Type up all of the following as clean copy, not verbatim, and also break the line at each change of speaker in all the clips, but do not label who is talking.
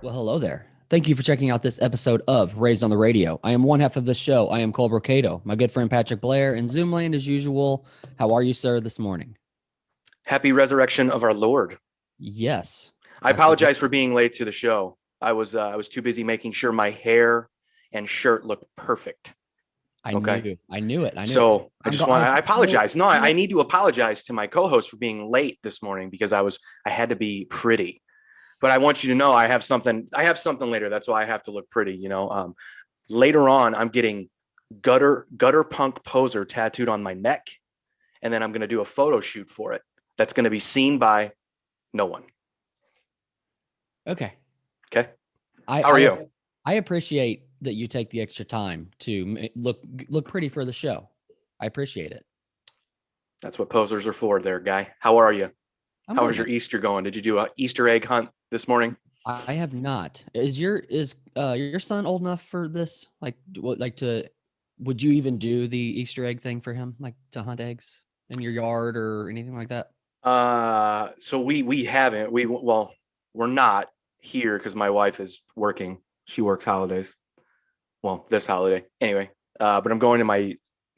Well, hello there. Thank you for checking out this episode of Raised on the Radio. I am one half of the show. I am Cole Brocado, my good friend Patrick Blair, in Zoomland as usual. How are you, sir, this morning?
Happy resurrection of our Lord.
Yes,
I
absolutely.
apologize for being late to the show. I was too busy making sure my hair and shirt looked perfect.
I
Okay.
knew, I knew it. I knew it.
So I apologize. No, I need to apologize to my co-host for being late this morning because I had to be pretty. But I want you to know I have something later. That's why I have to look pretty. Later on, I'm getting gutter punk poser tattooed on my neck. And then I'm going to do a photo shoot for it. That's going to be seen by no one.
Okay.
Okay.
I,
How are
I
you?
I appreciate that you take the extra time to look pretty for the show. I appreciate it.
That's what posers are for there, guy. How are you?
I'm
How
good,
was your
man.
Easter going? Did you do a Easter egg hunt this morning?
I have not. Is your son old enough for this? Would you even do the Easter egg thing for him, like to hunt eggs in your yard or anything like that?
So we haven't. We're not here because my wife is working. She works holidays. Well, this holiday anyway. But I'm going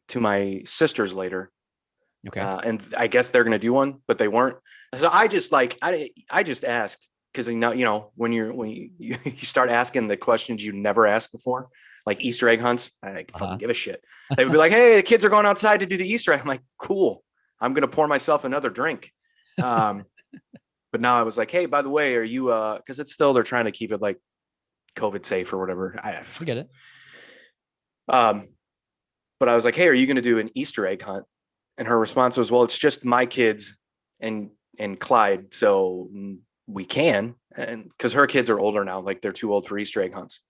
to my sister's later.
Okay.
And I guess they're gonna do one, but they weren't. So I just asked because when you you start asking the questions you never asked before, like Easter egg hunts, I fucking
Uh-huh.
give a shit. They would be like, "Hey, the kids are going outside to do the Easter egg." I'm like, "Cool, I'm gonna pour myself another drink." Um, but now I was like, "Hey, by the way, are you?" Because it's still they're trying to keep it like COVID safe or whatever.
I get it.
Um, but I was like, "Hey, are you gonna do an Easter egg hunt?" And her response was, "Well, it's just my kids and Clyde, so we can." And because her kids are older now, like they're too old for Easter egg hunts.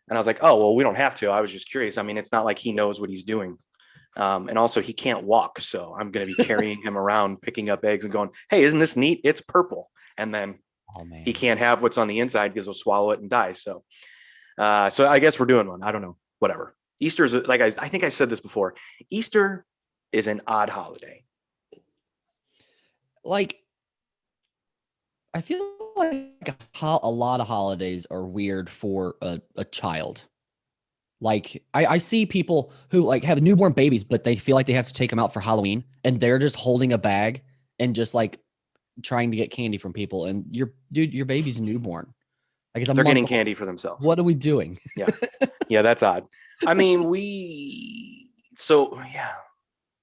And I was like, "Oh, well, we don't have to." I was just curious. I mean, it's not like he knows what he's doing. And also, he can't walk, so I'm going to be carrying him around, picking up eggs, and going, "Hey, isn't this neat? It's purple." And then
Oh
he
man.
can't have what's on the inside because he'll swallow it and die. So I guess we're doing one. I don't know. Whatever. Easter's like I think I said this before. Easter is an odd holiday.
Like I feel like a lot of holidays are weird for a child. Like I see people who like have newborn babies, but they feel like they have to take them out for Halloween, and they're just holding a bag and just like trying to get candy from people. And your baby's newborn. Like it's a
They're
month
getting
old.
candy for themselves.
What are we doing?
Yeah. Yeah, that's odd. I mean, yeah,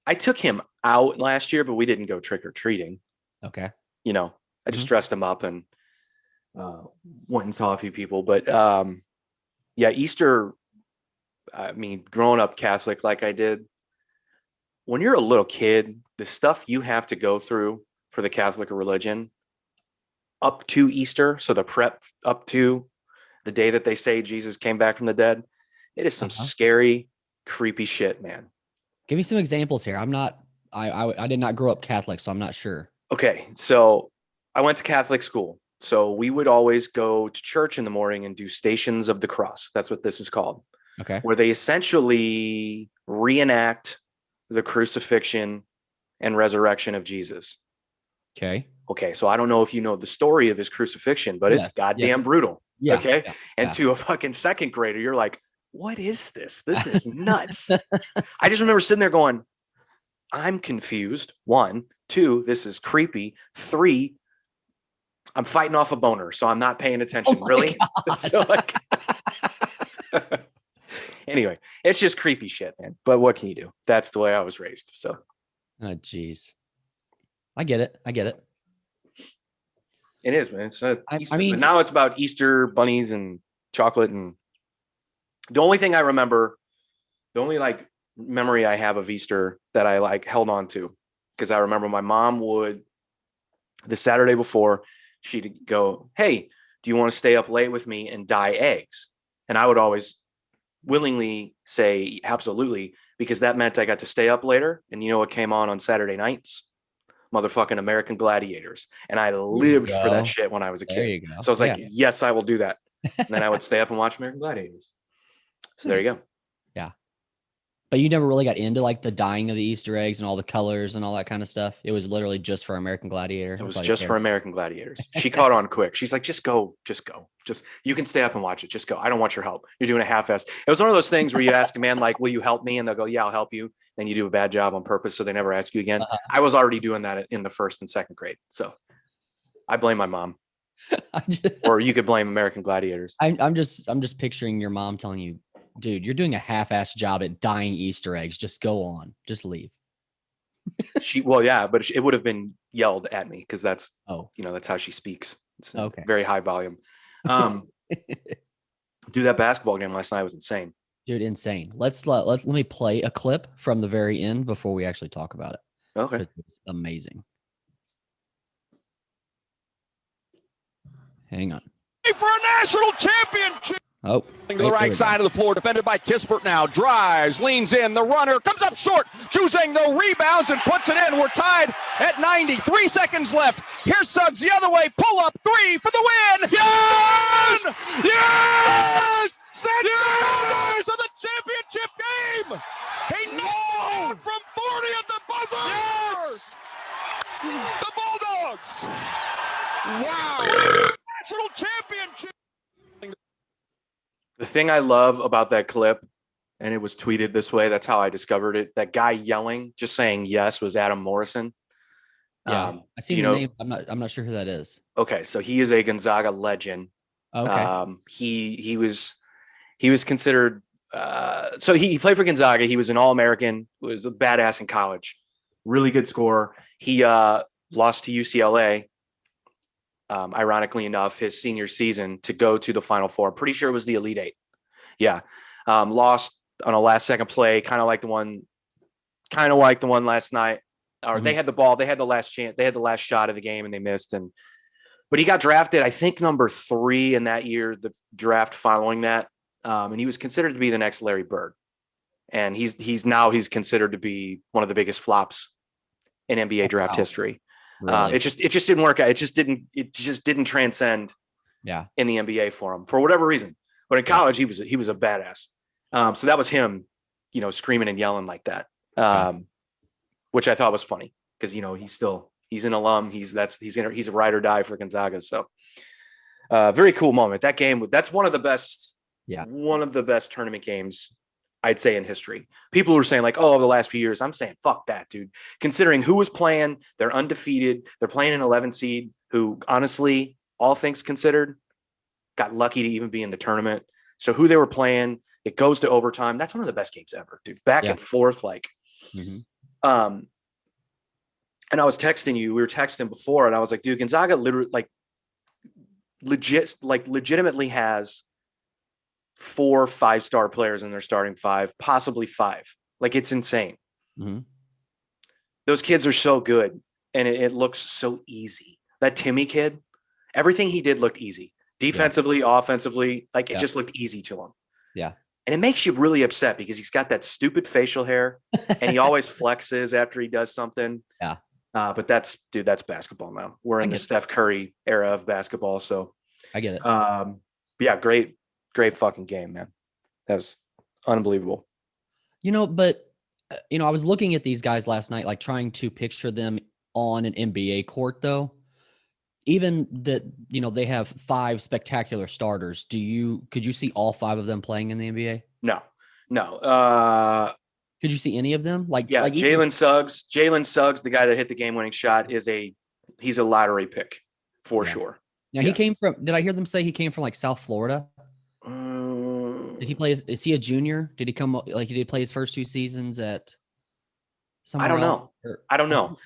I took him out last year, but we didn't go trick or treating.
Okay.
You know, I just
Mhm.
dressed him up and uh, went and saw a few people. But yeah, Easter, I mean, growing up Catholic like I did, when you're a little kid, the stuff you have to go through for the Catholic religion up to Easter, so the prep up to the day that they say Jesus came back from the dead, it is some
Uh-huh.
scary, creepy shit, man.
Give me some examples here. I'm not. I did not grow up Catholic, so I'm not sure.
Okay, so I went to Catholic school. So we would always go to church in the morning and do Stations of the Cross. That's what this is called,
Okay.
where they essentially reenact the crucifixion and resurrection of Jesus.
Okay.
Okay, so I don't know if you know the story of his crucifixion, but it's
Yes. Yes.
goddamn brutal.
Yeah.
Okay.
Yeah.
And
Yeah.
to a fucking second grader, you're like, what is this? This is nuts. I just remember sitting there going, I'm confused. One, two, this is creepy. Three, I'm fighting off a boner, so I'm not paying
Oh
attention.
my
Really?
god.
So like anyway, it's just creepy shit, man. But what can you do? That's the way I was raised. So
Oh jeez. I get it. I get it.
it is, man. It's
I
Easter. But
mean,
now it's about Easter bunnies and chocolate. And the only thing I remember, the only like memory I have of Easter that I like held on to, because I remember my mom would the Saturday before, she'd go, "Hey, do you want to stay up late with me and dye eggs?" And I would always willingly say absolutely, because that meant I got to stay up later. And you know what came on Saturday nights? Motherfucking American Gladiators. And I
there you
lived for that
go.
shit when I was a
There
kid.
you go.
So I was like,
Yeah.
yes, I will do that. And then I would stay up and watch American Gladiators. So there you
Nice.
go.
Yeah. But you never really got into like the dyeing of the Easter eggs and all the colors and all that kind of stuff. It was literally just for American Gladiator.
It was just for American Gladiators. She caught on quick. She's like, just go. Just, you can stay up and watch it. Just go. I don't want your help. You're doing a half-ass. It was one of those things where you ask a man, like, will you help me? And they'll go, yeah, I'll help you. And you do a bad job on purpose. So they never ask you again.
Uh-huh.
I was already doing that in the first and second grade. So I blame my mom. Or you could blame American Gladiators.
I'm just picturing your mom telling you, dude, you're doing a half-ass job at dyeing Easter eggs. Just go on. Just leave.
But it would have been yelled at me because that's that's how she speaks. It's
okay.
Very high volume. Dude, that basketball game last night was insane.
Dude, insane. Let me play a clip from the very end before we actually talk about it.
Okay.
It's amazing. Hang on.
For a national championship.
Oh,
to the right side of the floor, defended by Kispert now. Drives, leans in, the runner comes up short, choosing the rebounds and puts it in. We're tied at 90. 3 seconds left. Here's Suggs the other way. Pull up three for the win. Yes! Yes! Yes! Of the championship game. He knocked from 40 at the buzzer. Yes! The Bulldogs. Wow. National championship.
The thing I love about that clip, and it was tweeted this way, that's how I discovered it. That guy yelling, just saying yes, was Adam Morrison.
Yeah, I see the name. I'm not sure who that is.
Okay, so he is a Gonzaga legend.
Okay.
He was considered. So he played for Gonzaga. He was an All-American. Was a badass in college. Really good scorer. He lost to UCLA. Ironically enough, his senior season to go to the Final Four. Pretty sure it was the Elite Eight. Yeah. Lost on a last second play, kind of like the one last night. Or They had the ball, they had the last chance, they had the last shot of the game and they missed. But he got drafted, I think, number 3 in that year, the draft following that. And he was considered to be the next Larry Bird. And he's considered to be one of the biggest flops in NBA draft history. Really? It just didn't work out. It just didn't transcend in the NBA for him for whatever reason. But in college, he was a badass. So that was him, screaming and yelling like that, which I thought was funny because he's an alum. He's a ride or die for Gonzaga. So very cool moment. That game, that's one of the best tournament games I'd say in history. People were saying like, oh, the last few years. I'm saying, fuck that, dude. Considering who was playing, they're undefeated. They're playing an 11 seed who, honestly, all things considered, got lucky to even be in the tournament. So who they were playing, it goes to overtime. That's one of the best games ever, dude. Back and forth, like. And I was texting you. We were texting before, and I was like, dude, Gonzaga literally, legitimately has 4 5-star players in their starting 5, possibly 5. Like, it's insane. Those kids are so good, and it looks so easy. That Timmy kid, everything he did looked easy. Defensively, offensively, it just looked easy to him.
Yeah.
And it makes you really upset because he's got that stupid facial hair, and he always flexes after he does something.
Yeah.
But that's basketball now. We're in the Steph Curry era of basketball, so
I get it.
But yeah, great fucking game, man. That was unbelievable.
But I was looking at these guys last night, like trying to picture them on an NBA court, though. Even that, they have 5 spectacular starters. Could you see all 5 of them playing in the NBA?
No.
Could you see any of them?
Jalen Suggs, the guy that hit the game-winning shot, he's a lottery pick for sure.
Now he came from. Did I hear them say he came from like South Florida? Did he play? Is he a junior? Did he come like he did play his first 2 seasons at?
I don't know. I don't know.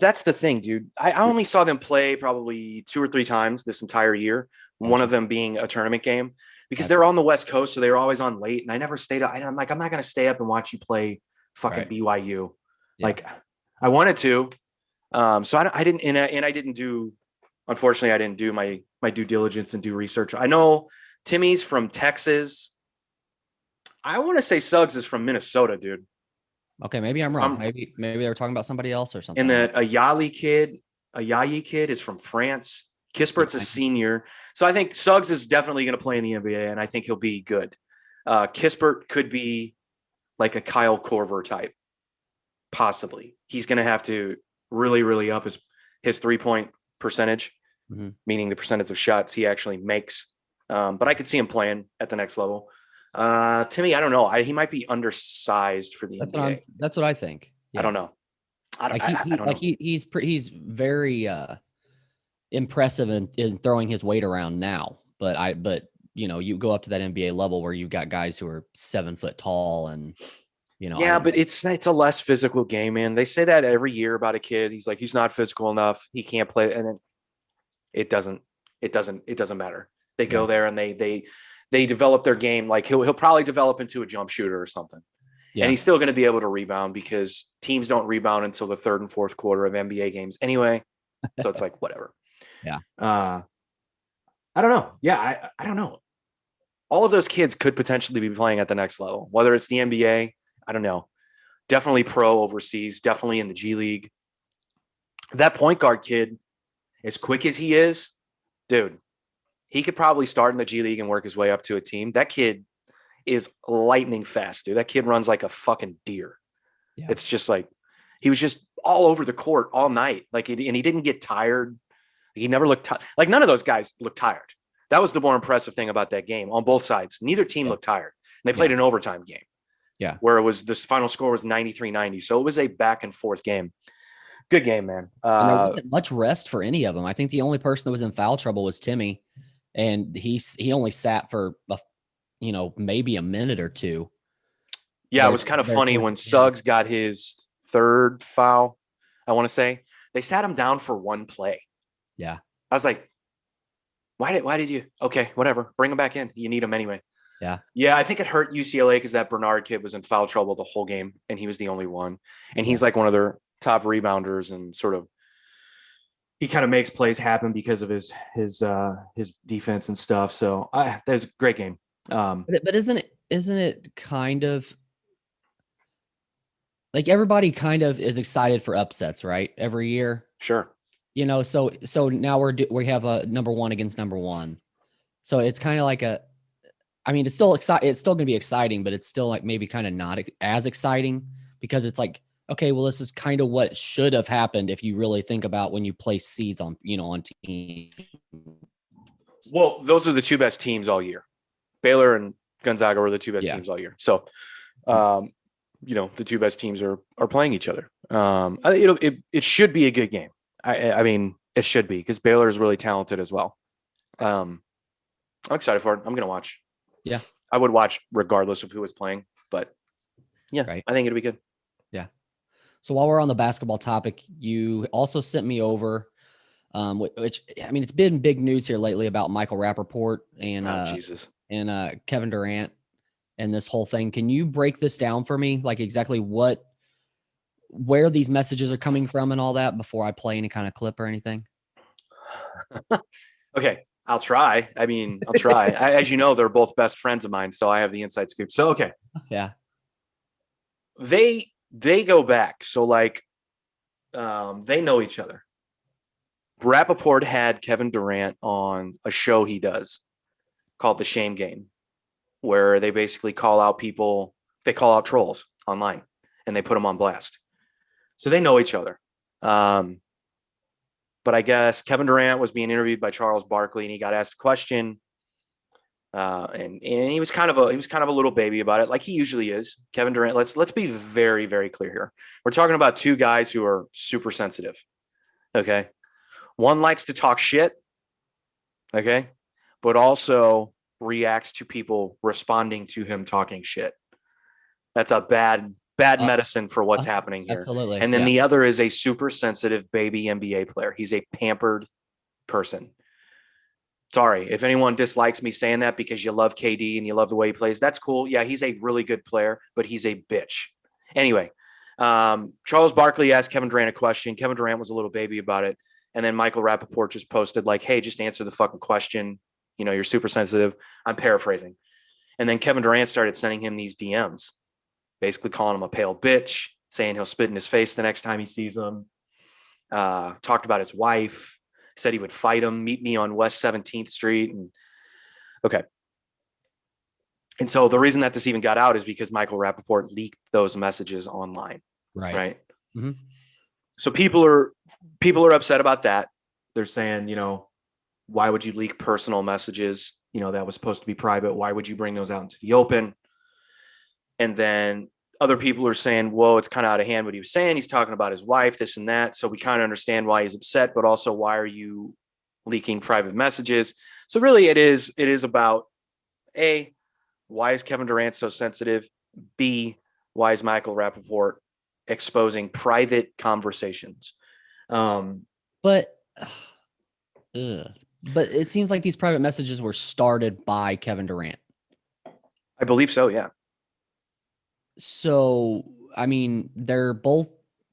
That's the thing, dude. I only saw them play probably 2 or 3 times this entire year. One of them being a tournament game because they're on the West Coast, so they were always on late. And I never stayed up. I'm like, I'm not going to stay up and watch you play fucking BYU. Yeah. Like, I wanted to. So I didn't. And I didn't do. Unfortunately, I didn't do my due diligence and do research. I know Timmy's from Texas. I want to say Suggs is from Minnesota, dude.
Okay, maybe I'm wrong. Maybe they were talking about somebody else or something.
And that Ayayi kid is from France. Kispert's a senior. So I think Suggs is definitely going to play in the NBA, and I think he'll be good. Kispert could be like a Kyle Korver type. Possibly. He's going to have to really, really up his 3-point percentage, meaning the percentage of shots he actually makes. But I could see him playing at the next level. Timmy, I don't know. He might be undersized for the NBA.
That's what I think. Yeah.
I don't know. I don't know.
He's very impressive in throwing his weight around now. But you go up to that NBA level where you've got guys who are 7 foot tall and
yeah, but it's a less physical game, man. They say that every year about a kid. He's not physical enough. He can't play, and then it doesn't matter. They go there and they develop their game. Like he'll probably develop into a jump shooter or something. Yeah. And he's still going to be able to rebound because teams don't rebound until the third and fourth quarter of NBA games anyway. So it's like, whatever.
Yeah.
I don't know. Yeah. I don't know. All of those kids could potentially be playing at the next level, whether it's the NBA. I don't know. Definitely pro overseas, definitely in the G League. That point guard kid, as quick as he is, dude, he could probably start in the G League and work his way up to a team. That kid is lightning fast, dude. That kid runs like a fucking deer. Yeah. It's just like he was just all over the court all night. And he didn't get tired. He never looked like none of those guys looked tired. That was the more impressive thing about that game on both sides. Neither team looked tired. And they played an overtime game.
Yeah.
Where it was this final score was 93-90. So it was a back and forth game. Good game, man.
And there wasn't much rest for any of them. I think the only person that was in foul trouble was Timmy. And he only sat for maybe a minute or two.
Yeah, it was kind of funny when Suggs got his third foul, I want to say. They sat him down for one play.
Yeah.
I was like, why did you? Okay, whatever. Bring him back in. You need him anyway.
Yeah.
Yeah, I think it hurt UCLA because that Bernard kid was in foul trouble the whole game, and he was the only one. And he's like one of their top rebounders and sort of he kind of makes plays happen because of his defense and stuff. So that was a great game.
But isn't it kind of like everybody kind of is excited for upsets, right? Every year.
Sure.
So now we have a number one against number one. So it's kind of like it's still exciting. It's still going to be exciting, but it's still like maybe kind of not as exciting because it's like, okay, well, this is kind of what should have happened if you really think about when you place seeds on teams.
Well, those are the two best teams all year. Baylor and Gonzaga were the two best teams all year. So, the two best teams are playing each other. It should be a good game. I mean, it should be because Baylor is really talented as well. I'm excited for it. I'm going to watch.
Yeah.
I would watch regardless of who was playing, but yeah, right. I think it'll be good.
Yeah. So while we're on the basketball topic, you also sent me over, which it's been big news here lately about Michael Rapaport and Kevin Durant and this whole thing. Can you break this down for me? Like exactly where these messages are coming from and all that before I play any kind of clip or anything?
Okay. I'll try. I'll try. As you know, they're both best friends of mine, so I have the inside scoop. So, okay.
Yeah.
They go back. So, they know each other. Rapaport had Kevin Durant on a show he does called The Shame Game, where they basically call out people. They call out trolls online, and they put them on blast. So they know each other. But I guess Kevin Durant was being interviewed by Charles Barkley, and he got asked a question, and he was kind of a little baby about it, like he usually is. Kevin Durant. Let's be very, very clear here. We're talking about two guys who are super sensitive. Okay, one likes to talk shit. Okay, but also reacts to people responding to him talking shit. That's a bad medicine for what's happening here.
Absolutely.
And then the other is a super sensitive baby NBA player. He's a pampered person. Sorry, if anyone dislikes me saying that because you love KD and you love the way he plays, that's cool. Yeah, he's a really good player, but he's a bitch. Anyway, Charles Barkley asked Kevin Durant a question. Kevin Durant was a little baby about it. And then Michael Rapaport just posted like, hey, just answer the fucking question. You're super sensitive. I'm paraphrasing. And then Kevin Durant started sending him these DMs. Basically calling him a pale bitch, saying he'll spit in his face the next time he sees him. Talked about his wife, said he would fight him, meet me on West 17th Street. And okay. And so the reason that this even got out is because Michael Rapaport leaked those messages online. Right.
Mm-hmm.
So people are upset about that. They're saying, why would you leak personal messages? That was supposed to be private. Why would you bring those out into the open? And then other people are saying, whoa, it's kind of out of hand what he was saying. He's talking about his wife, this and that. So we kind of understand why he's upset, but also why are you leaking private messages? So really it is about A, why is Kevin Durant so sensitive? B, why is Michael Rapaport exposing private conversations?
But it seems like these private messages were started by Kevin Durant.
I believe so, yeah.
So, I mean, they're both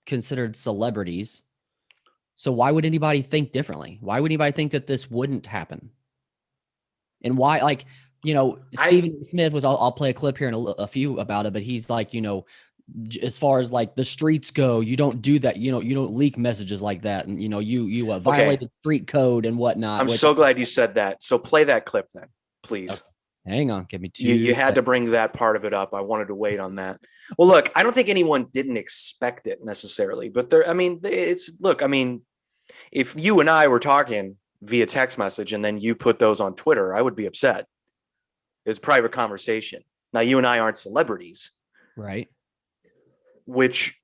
considered celebrities. So why would anybody think differently? Why would anybody think that this wouldn't happen? And why, Stephen Smith was, I'll play a clip here in a few about it, but he's like, as far as like the streets go, you don't do that. You don't leak messages like that. And, you violated street code and whatnot.
I'm so glad you said that. So play that clip then, please.
Okay. Hang on. Give me two.
You had to bring that part of it up. I wanted to wait on that. Well, look, I don't think anyone didn't expect it necessarily, but if you and I were talking via text message and then you put those on Twitter, I would be upset. It's private conversation. Now, you and I aren't celebrities.
Right.
Which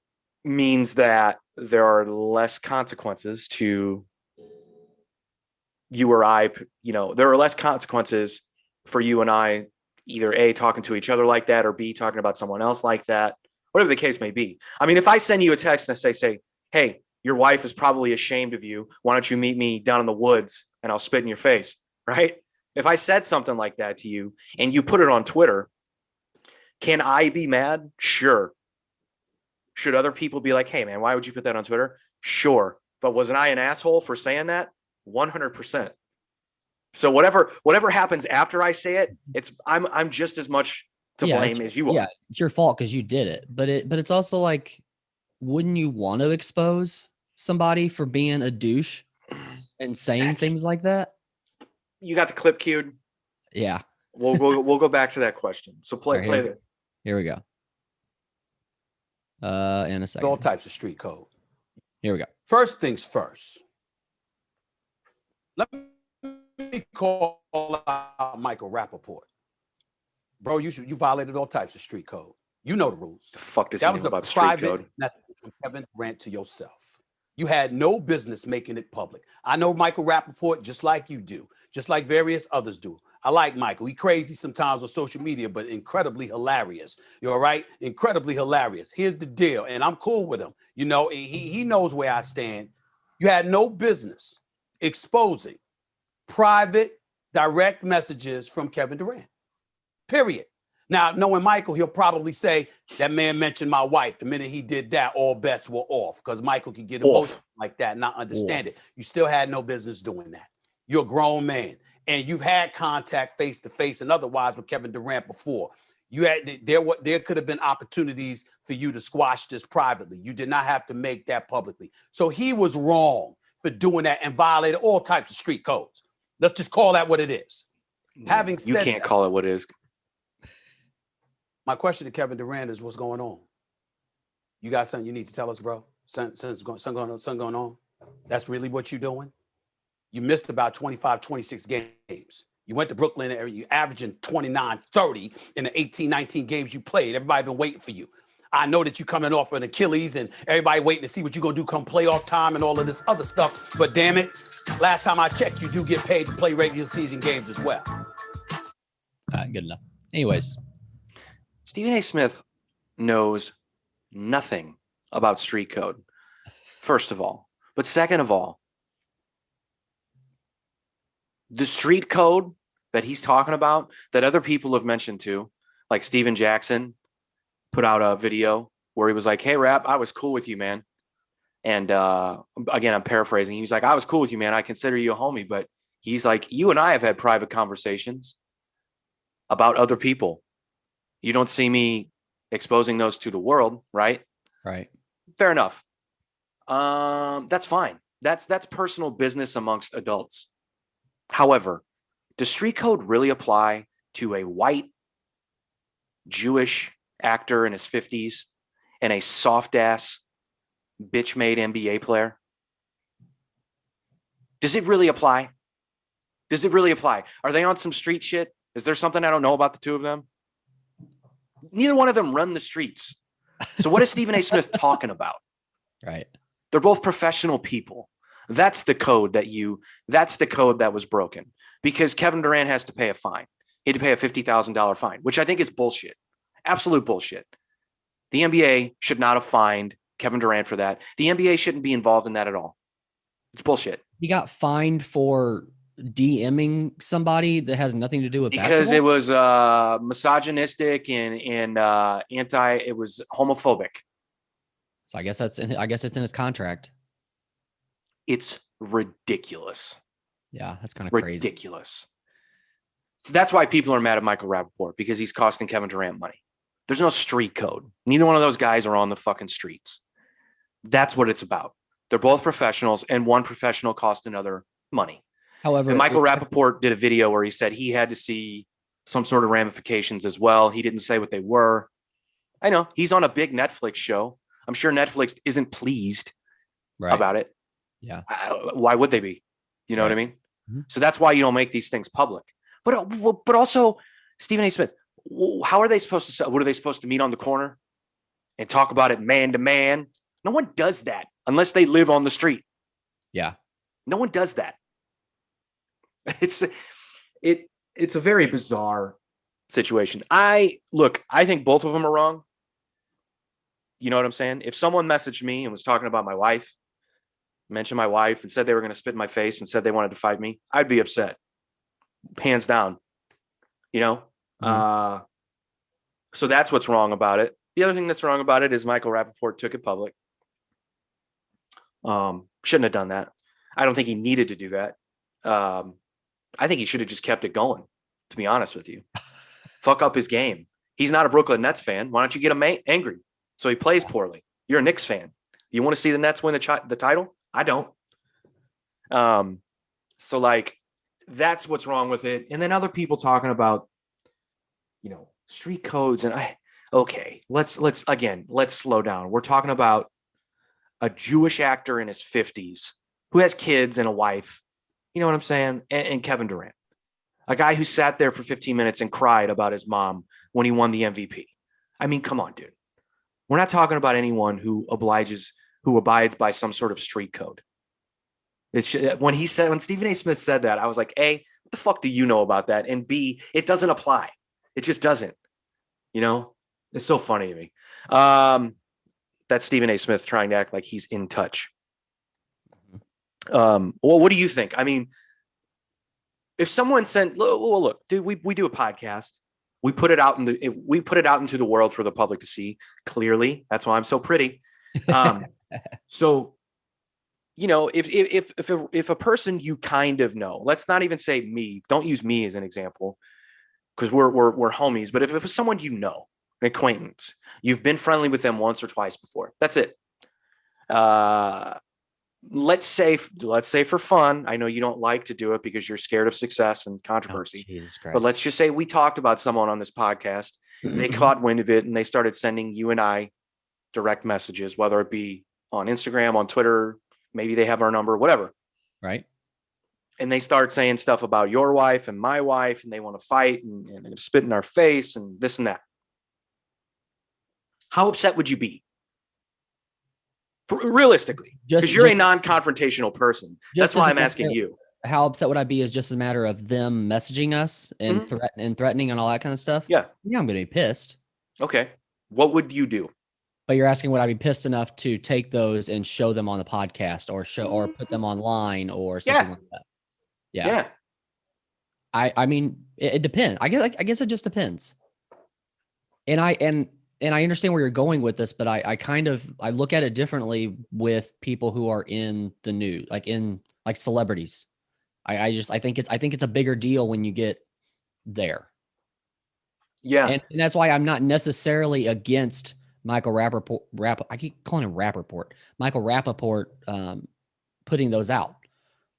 means that there are less consequences to you or I, there are less consequences for you and I, either A, talking to each other like that, or B, talking about someone else like that, whatever the case may be. I mean, if I send you a text and I say, hey, your wife is probably ashamed of you. Why don't you meet me down in the woods and I'll spit in your face, right? If I said something like that to you and you put it on Twitter, can I be mad? Sure. Should other people be like, hey, man, why would you put that on Twitter? Sure. But wasn't I an asshole for saying that? 100%. So whatever happens after I say it, I'm just as much to blame as you are.
Yeah, it's your fault because you did it. But it's also like, wouldn't you want to expose somebody for being a douche and saying things like that?
You got the clip queued?
Yeah.
We'll go back to that question. So play that.
Here we go. In a second.
All types of street code.
Here we go.
First things first. Let me call out Michael Rapaport. Bro, you violated all types of street code. You know the rules.
The fuck does he know about street code?
Message from Kevin Durant to yourself. You had no business making it public. I know Michael Rapaport just like you do, just like various others do. I like Michael. He crazy sometimes on social media, but incredibly hilarious. You all right? Incredibly hilarious. Here's the deal, and I'm cool with him. He knows where I stand. You had no business exposing private, direct messages from Kevin Durant. Period. Now, knowing Michael, he'll probably say, that man mentioned my wife. The minute he did that, all bets were off, because Michael could get emotional like that and not understand it. You still had no business doing that. You're a grown man, and you've had contact face-to-face and otherwise with Kevin Durant before. There could have been opportunities for you to squash this privately. You did not have to make that publicly. So he was wrong for doing that and violated all types of street codes. Let's just call that what it is. Having said
you can't call it what it is.
My question to Kevin Durant is, what's going on? You got something you need to tell us, bro? Something going on? That's really what you're doing? You missed about 25, 26 games. You went to Brooklyn area, you averaging 29, 30 in the 18, 19 games you played. Everybody been waiting for you. I know that you coming off an Achilles and everybody waiting to see what you're going to do come playoff time and all of this other stuff. But damn it, last time I checked, you do get paid to play regular season games as well.
All right, good enough. Anyways.
Stephen A. Smith knows nothing about street code, first of all. But second of all, the street code that he's talking about, that other people have mentioned too, like Steven Jackson put out a video where he was like, hey, Rap, I was cool with you, man. And again, I'm paraphrasing. He's like, I was cool with you, man. I consider you a homie. But he's like, you and I have had private conversations about other people. You don't see me exposing those to the world, right?
Right.
Fair enough. That's fine. That's personal business amongst adults. However, does street code really apply to a white Jewish actor in his 50s and a soft ass bitch made NBA player? Does it really apply? Does it really apply? Are they on some street shit? Is there something I don't know about the two of them? Neither one of them run the streets. So what is Stephen A. Smith talking about?
Right.
They're both professional people. That's the code that was broken, because Kevin Durant has to pay a fine. He had to pay a $50,000 fine, which I think is bullshit. Absolute bullshit. The NBA should not have fined Kevin Durant for that. The NBA shouldn't be involved in that at all. It's bullshit.
He got fined for DMing somebody that has nothing to do with
Because
basketball?
it was misogynistic and it was homophobic.
So I guess it's in his contract.
It's ridiculous.
Yeah, that's kind of crazy.
Ridiculous. So that's why people are mad at Michael Rapaport, because he's costing Kevin Durant money. There's no street code. Neither one of those guys are on the fucking streets. That's what it's about. They're both professionals, and one professional cost another money.
However,
and Michael Rapaport did a video where he said he had to see some sort of ramifications as well. He didn't say what they were. I know he's on a big Netflix show. I'm sure Netflix isn't pleased about it.
Yeah.
Why would they be? You know what I mean?
Mm-hmm.
So that's why you don't make these things public. But also, Stephen A. Smith, how are they supposed to? What are they supposed to meet on the corner and talk about it man to man? No one does that unless they live on the street.
Yeah.
No one does that. It's a very bizarre situation. I think both of them are wrong. You know what I'm saying? If someone messaged me and was talking about my wife, mentioned my wife, and said they were going to spit in my face and said they wanted to fight me, I'd be upset. Hands down. You know?
Mm-hmm.
So that's what's wrong about it. The other thing that's wrong about it is Michael Rapaport took it public. Shouldn't have done that. I don't think he needed to do that. I think he should have just kept it going, to be honest with you. Fuck up his game. He's not a Brooklyn Nets fan. Why don't you get him angry so he plays poorly? You're a Knicks fan. You want to see the Nets win the title? I don't. So like, that's what's wrong with it. And then other people talking about, street codes. And let's slow down. We're talking about a Jewish actor in his 50s who has kids and a wife. You know what I'm saying? And Kevin Durant, a guy who sat there for 15 minutes and cried about his mom when he won the MVP. I mean, come on, dude. We're not talking about anyone who abides by some sort of street code. When Stephen A. Smith said that, I was like, A, what the fuck do you know about that? And B, it doesn't apply. It just doesn't. It's so funny to me. That's Stephen A. Smith trying to act like he's in touch. Well, what do you think? I mean, if someone sent, look, dude, we do a podcast. We put it out into the world for the public to see. Clearly, that's why I'm so pretty. So, if a person you kind of know, let's not even say me. Don't use me as an example, because we're homies. But if it was someone an acquaintance, you've been friendly with them once or twice before. That's it. Let's say for fun, I know you don't like to do it because you're scared of success and controversy.
Oh, Jesus Christ.
But let's just say we talked about someone on this podcast. They caught wind of it and they started sending you and I direct messages, whether it be on Instagram, on Twitter, maybe they have our number, whatever.
Right.
And they start saying stuff about your wife and my wife, and they want to fight and they're going to spit in our face and this and that. How upset would you be? Realistically, because you're a non-confrontational person. That's why I'm asking you.
How upset would I be is just a matter of them messaging us and threatening and all that kind of stuff.
Yeah,
I'm going to be pissed.
Okay. What would you do?
But you're asking, would I be pissed enough to take those and show them on the podcast or put them online or something like that? Yeah. I mean, it depends. I guess it just depends. And I understand where you're going with this, but I look at it differently with people who are in the news, like celebrities. I think it's a bigger deal when you get there.
Yeah.
And that's why I'm not necessarily against Michael Rapaport. I keep calling him Rapaport. Michael Rapaport putting those out.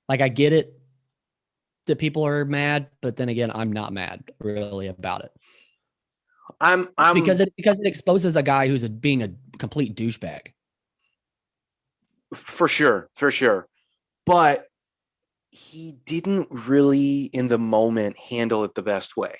Like, I get it that people are mad, but then again, I'm not mad really about it.
I'm
because it exposes a guy who's being a complete douchebag.
for sure. But he didn't really in the moment handle it the best way.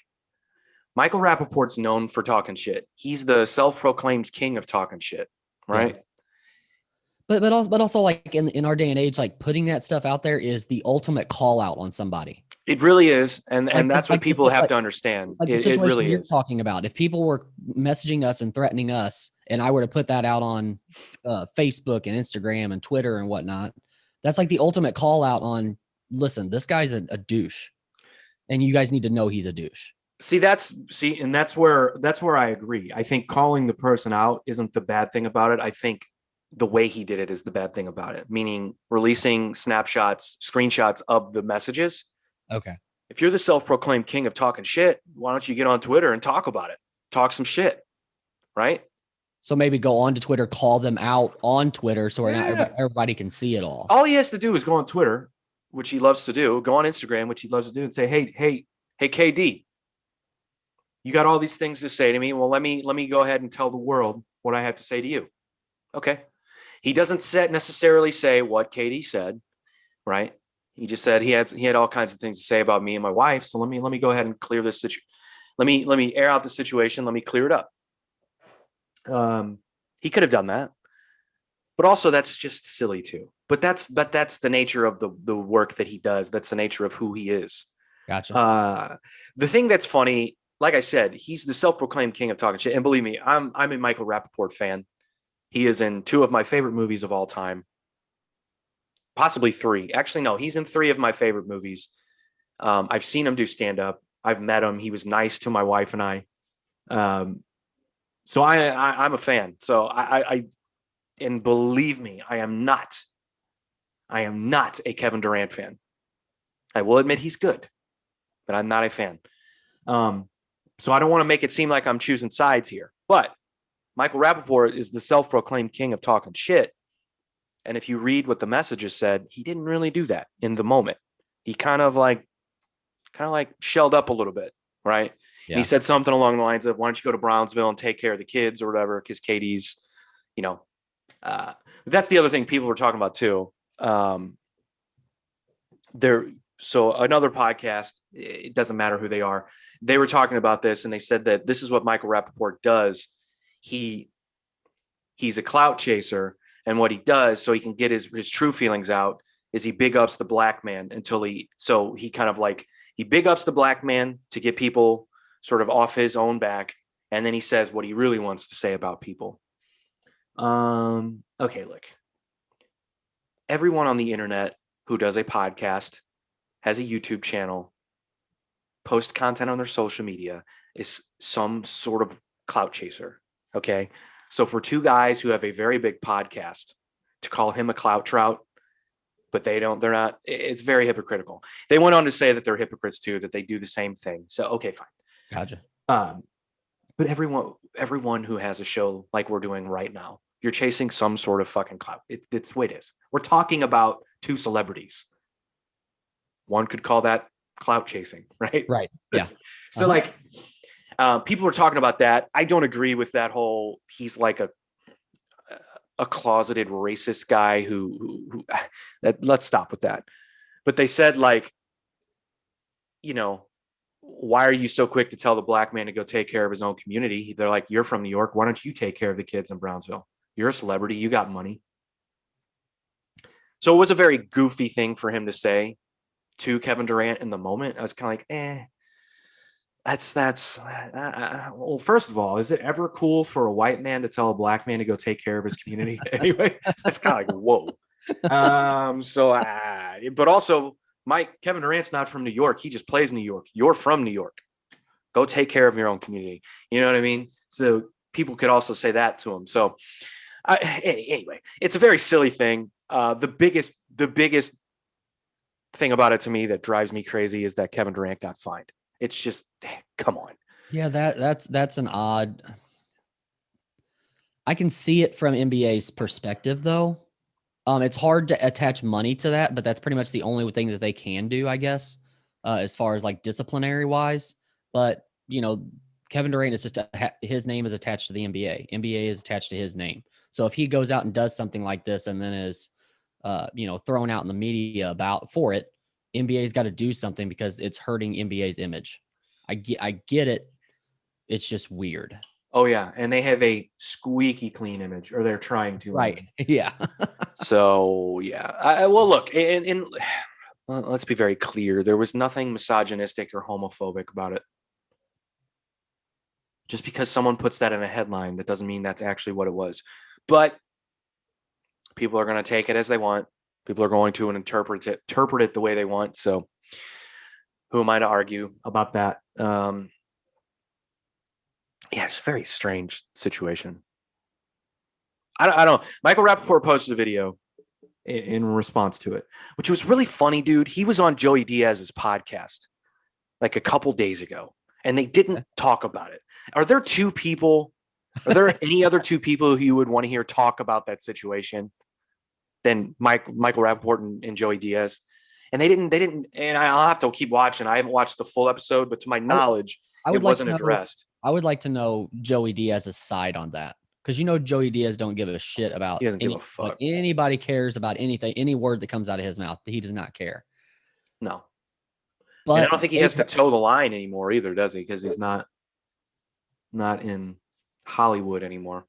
Michael Rappaport's known for talking shit. He's the self-proclaimed king of talking shit, right?
Yeah. But also like in our day and age, like putting that stuff out there is the ultimate call out on somebody.
It really is, and
Like
that's what people have to understand.
Like the
It
situation
really
you're
is.
talking about. If people were messaging us and threatening us, and I were to put that out on Facebook and Instagram and Twitter and whatnot, that's like the ultimate call out on. Listen, this guy's a douche, and you guys need to know he's a douche.
And that's where I agree. I think calling the person out isn't the bad thing about it. I think the way he did it is the bad thing about it, meaning releasing screenshots of the messages.
Okay.
If you're the self-proclaimed king of talking shit, why don't you get on Twitter and talk about it? Talk some shit, right?
So maybe go on to Twitter, call them out on Twitter so not everybody can see it all.
All he has to do is go on Twitter, which he loves to do, go on Instagram, which he loves to do, and say, hey, KD, you got all these things to say to me. Well, let me go ahead and tell the world what I have to say to you. Okay. He doesn't necessarily say what KD said, right? He just said he had all kinds of things to say about me and my wife. So let me go ahead and clear this situation. Let me air out the situation. Let me clear it up. He could have done that, but also that's just silly too. But that's the nature of the work that he does. That's the nature of who he is.
Gotcha.
The thing that's funny, like I said, he's the self-proclaimed king of talking shit. And believe me, I'm a Michael Rapaport fan. He is in 2 of my favorite movies of all time. Possibly 3. Actually, no, he's in 3 of my favorite movies. I've seen him do stand-up. I've met him. He was nice to my wife and I. So I'm a fan. So and believe me, I am not a Kevin Durant fan. I will admit he's good, but I'm not a fan. So I don't want to make it seem like I'm choosing sides here, but Michael Rapaport is the self-proclaimed king of talking shit. And if you read what the messages said, he didn't really do that in the moment. He kind of like shelled up a little bit, right? Yeah. And he said something along the lines of, why don't you go to Brownsville and take care of the kids or whatever, because Katie's, that's the other thing people were talking about too. So another podcast, it doesn't matter who they are, they were talking about this, and they said that this is what Michael Rapaport does. He's a clout chaser, and what he does so he can get his true feelings out is he big ups the black man he big ups the black man to get people sort of off his own back, and then he says what he really wants to say about people. Okay, look. Everyone on the internet who does a podcast, has a YouTube channel, posts content on their social media, is some sort of clout chaser. Okay. So for 2 guys who have a very big podcast to call him a clout trout, but they're not, it's very hypocritical. They went on to say that they're hypocrites too, that they do the same thing. So, okay, fine.
Gotcha.
But everyone who has a show like we're doing right now, you're chasing some sort of fucking clout. It's the way it is. We're talking about 2 celebrities. One could call that clout chasing, right?
Right. Yeah.
So people are talking about that. I don't agree with that whole, he's like a closeted racist guy who let's stop with that. But they said why are you so quick to tell the black man to go take care of his own community? They're like, you're from New York. Why don't you take care of the kids in Brownsville? You're a celebrity. You got money. So it was a very goofy thing for him to say to Kevin Durant in the moment. I was kind of like, well, first of all, is it ever cool for a white man to tell a black man to go take care of his community? Anyway, that's kind of like, whoa. But also Kevin Durant's not from New York. He just plays New York. You're from New York. Go take care of your own community. You know what I mean? So people could also say that to him. So anyway, it's a very silly thing. The biggest thing about it to me that drives me crazy is that Kevin Durant got fined. It's just, come on.
Yeah, that's an odd. I can see it from NBA's perspective, though. It's hard to attach money to that, but that's pretty much the only thing that they can do, I guess, as far as like disciplinary wise. But Kevin Durant is just his name is attached to the NBA. NBA is attached to his name. So if he goes out and does something like this and then is, thrown out in the media for it, NBA's got to do something because it's hurting NBA's image. I get it. It's just weird.
Oh yeah, and they have a squeaky clean image, or they're trying to.
Right. Yeah.
So yeah. Well, look, let's be very clear. There was nothing misogynistic or homophobic about it. Just because someone puts that in a headline, that doesn't mean that's actually what it was. But people are going to take it as they want. People are going to interpret it the way they want. So who am I to argue about that? Yeah, it's a very strange situation. I don't. Michael Rapaport posted a video in response to it, which was really funny, dude. He was on Joey Diaz's podcast like a couple days ago, and they didn't talk about it. Are there any other two people who you would want to hear talk about that situation than Michael Rapaport and Joey Diaz? And they didn't, and I'll have to keep watching. I haven't watched the full episode, but to my knowledge, it wasn't addressed.
I would like to know Joey Diaz's side on that. Because Joey Diaz don't give a shit about
He doesn't give a fuck.
Anybody cares about anything, any word that comes out of his mouth. He does not care.
No.
But
and I don't think he has to toe the line anymore either, does he? Because he's not in Hollywood anymore.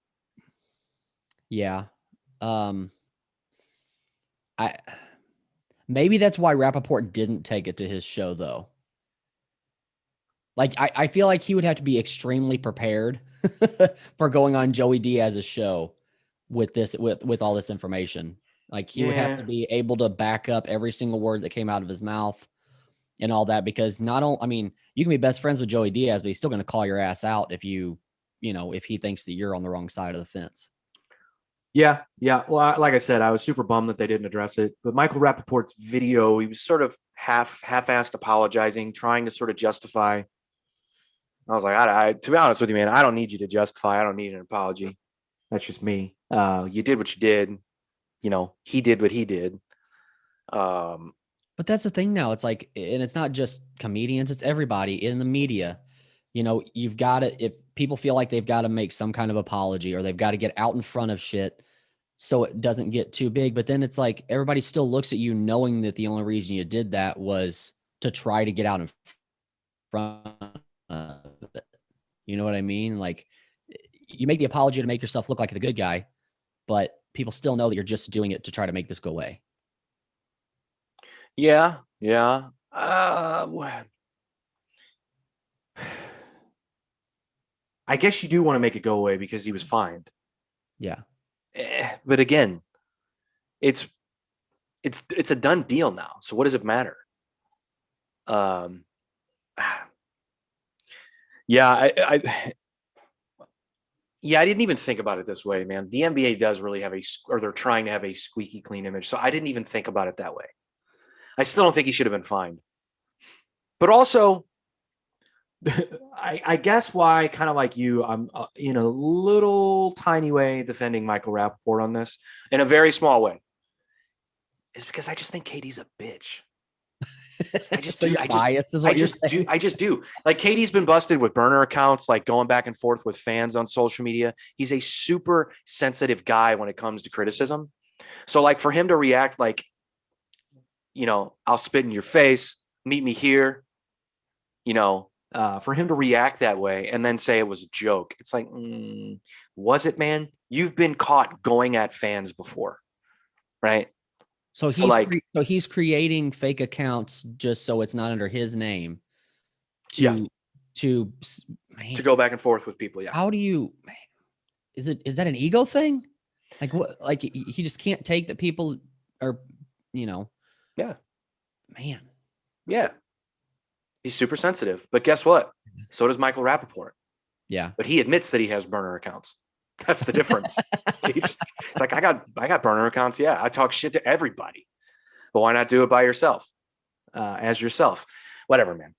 Yeah. Maybe that's why Rapaport didn't take it to his show, though. Like, I feel like he would have to be extremely prepared for going on Joey Diaz's show with all this information. Like, he would have to be able to back up every single word that came out of his mouth and all that, because you can be best friends with Joey Diaz, but he's still going to call your ass out if if he thinks that you're on the wrong side of the fence.
Yeah. Well, like I said, I was super bummed that they didn't address it. But Michael Rapaport's video, he was sort of half-assed apologizing, trying to sort of justify. I was like, to be honest with you, man, I don't need you to justify. I don't need an apology. That's just me. You did what you did. He did what he did.
But that's the thing now. It's like, and it's not just comedians, it's everybody in the media. You've got to, if people feel like they've got to make some kind of apology or they've got to get out in front of shit so it doesn't get too big. But then it's like, everybody still looks at you knowing that the only reason you did that was to try to get out in front of it. You know what I mean? Like, you make the apology to make yourself look like the good guy, but people still know that you're just doing it to try to make this go away.
Yeah. I guess you do want to make it go away because he was fined.
Yeah.
But again, it's a done deal now. So what does it matter? Yeah, I didn't even think about it this way, man. The NBA does really have they're trying to have a squeaky clean image. So I didn't even think about it that way. I still don't think he should have been fined. But also, I guess why, kind of like you, I'm in a little tiny way defending Michael Rapaport on this, in a very small way, is because I just think Katie's a bitch. I just do. I just do. Like, Katie's been busted with burner accounts, like going back and forth with fans on social media. He's a super sensitive guy when it comes to criticism. So, like, for him to react like, I'll spit in your face, meet me here, for him to react that way and then say it was a joke. It's like, was it, man? You've been caught going at fans before, right?
So he's creating fake accounts just so it's not under his name to
go back and forth with people. Yeah.
How do you, man, is that an ego thing? Like, what, like he just can't take that people are,
Yeah.
Man.
Yeah. He's super sensitive, but guess what? So does Michael Rapaport.
Yeah.
But he admits that he has burner accounts. That's the difference. It's like, I got burner accounts. Yeah. I talk shit to everybody, but why not do it by yourself? As yourself, whatever, man.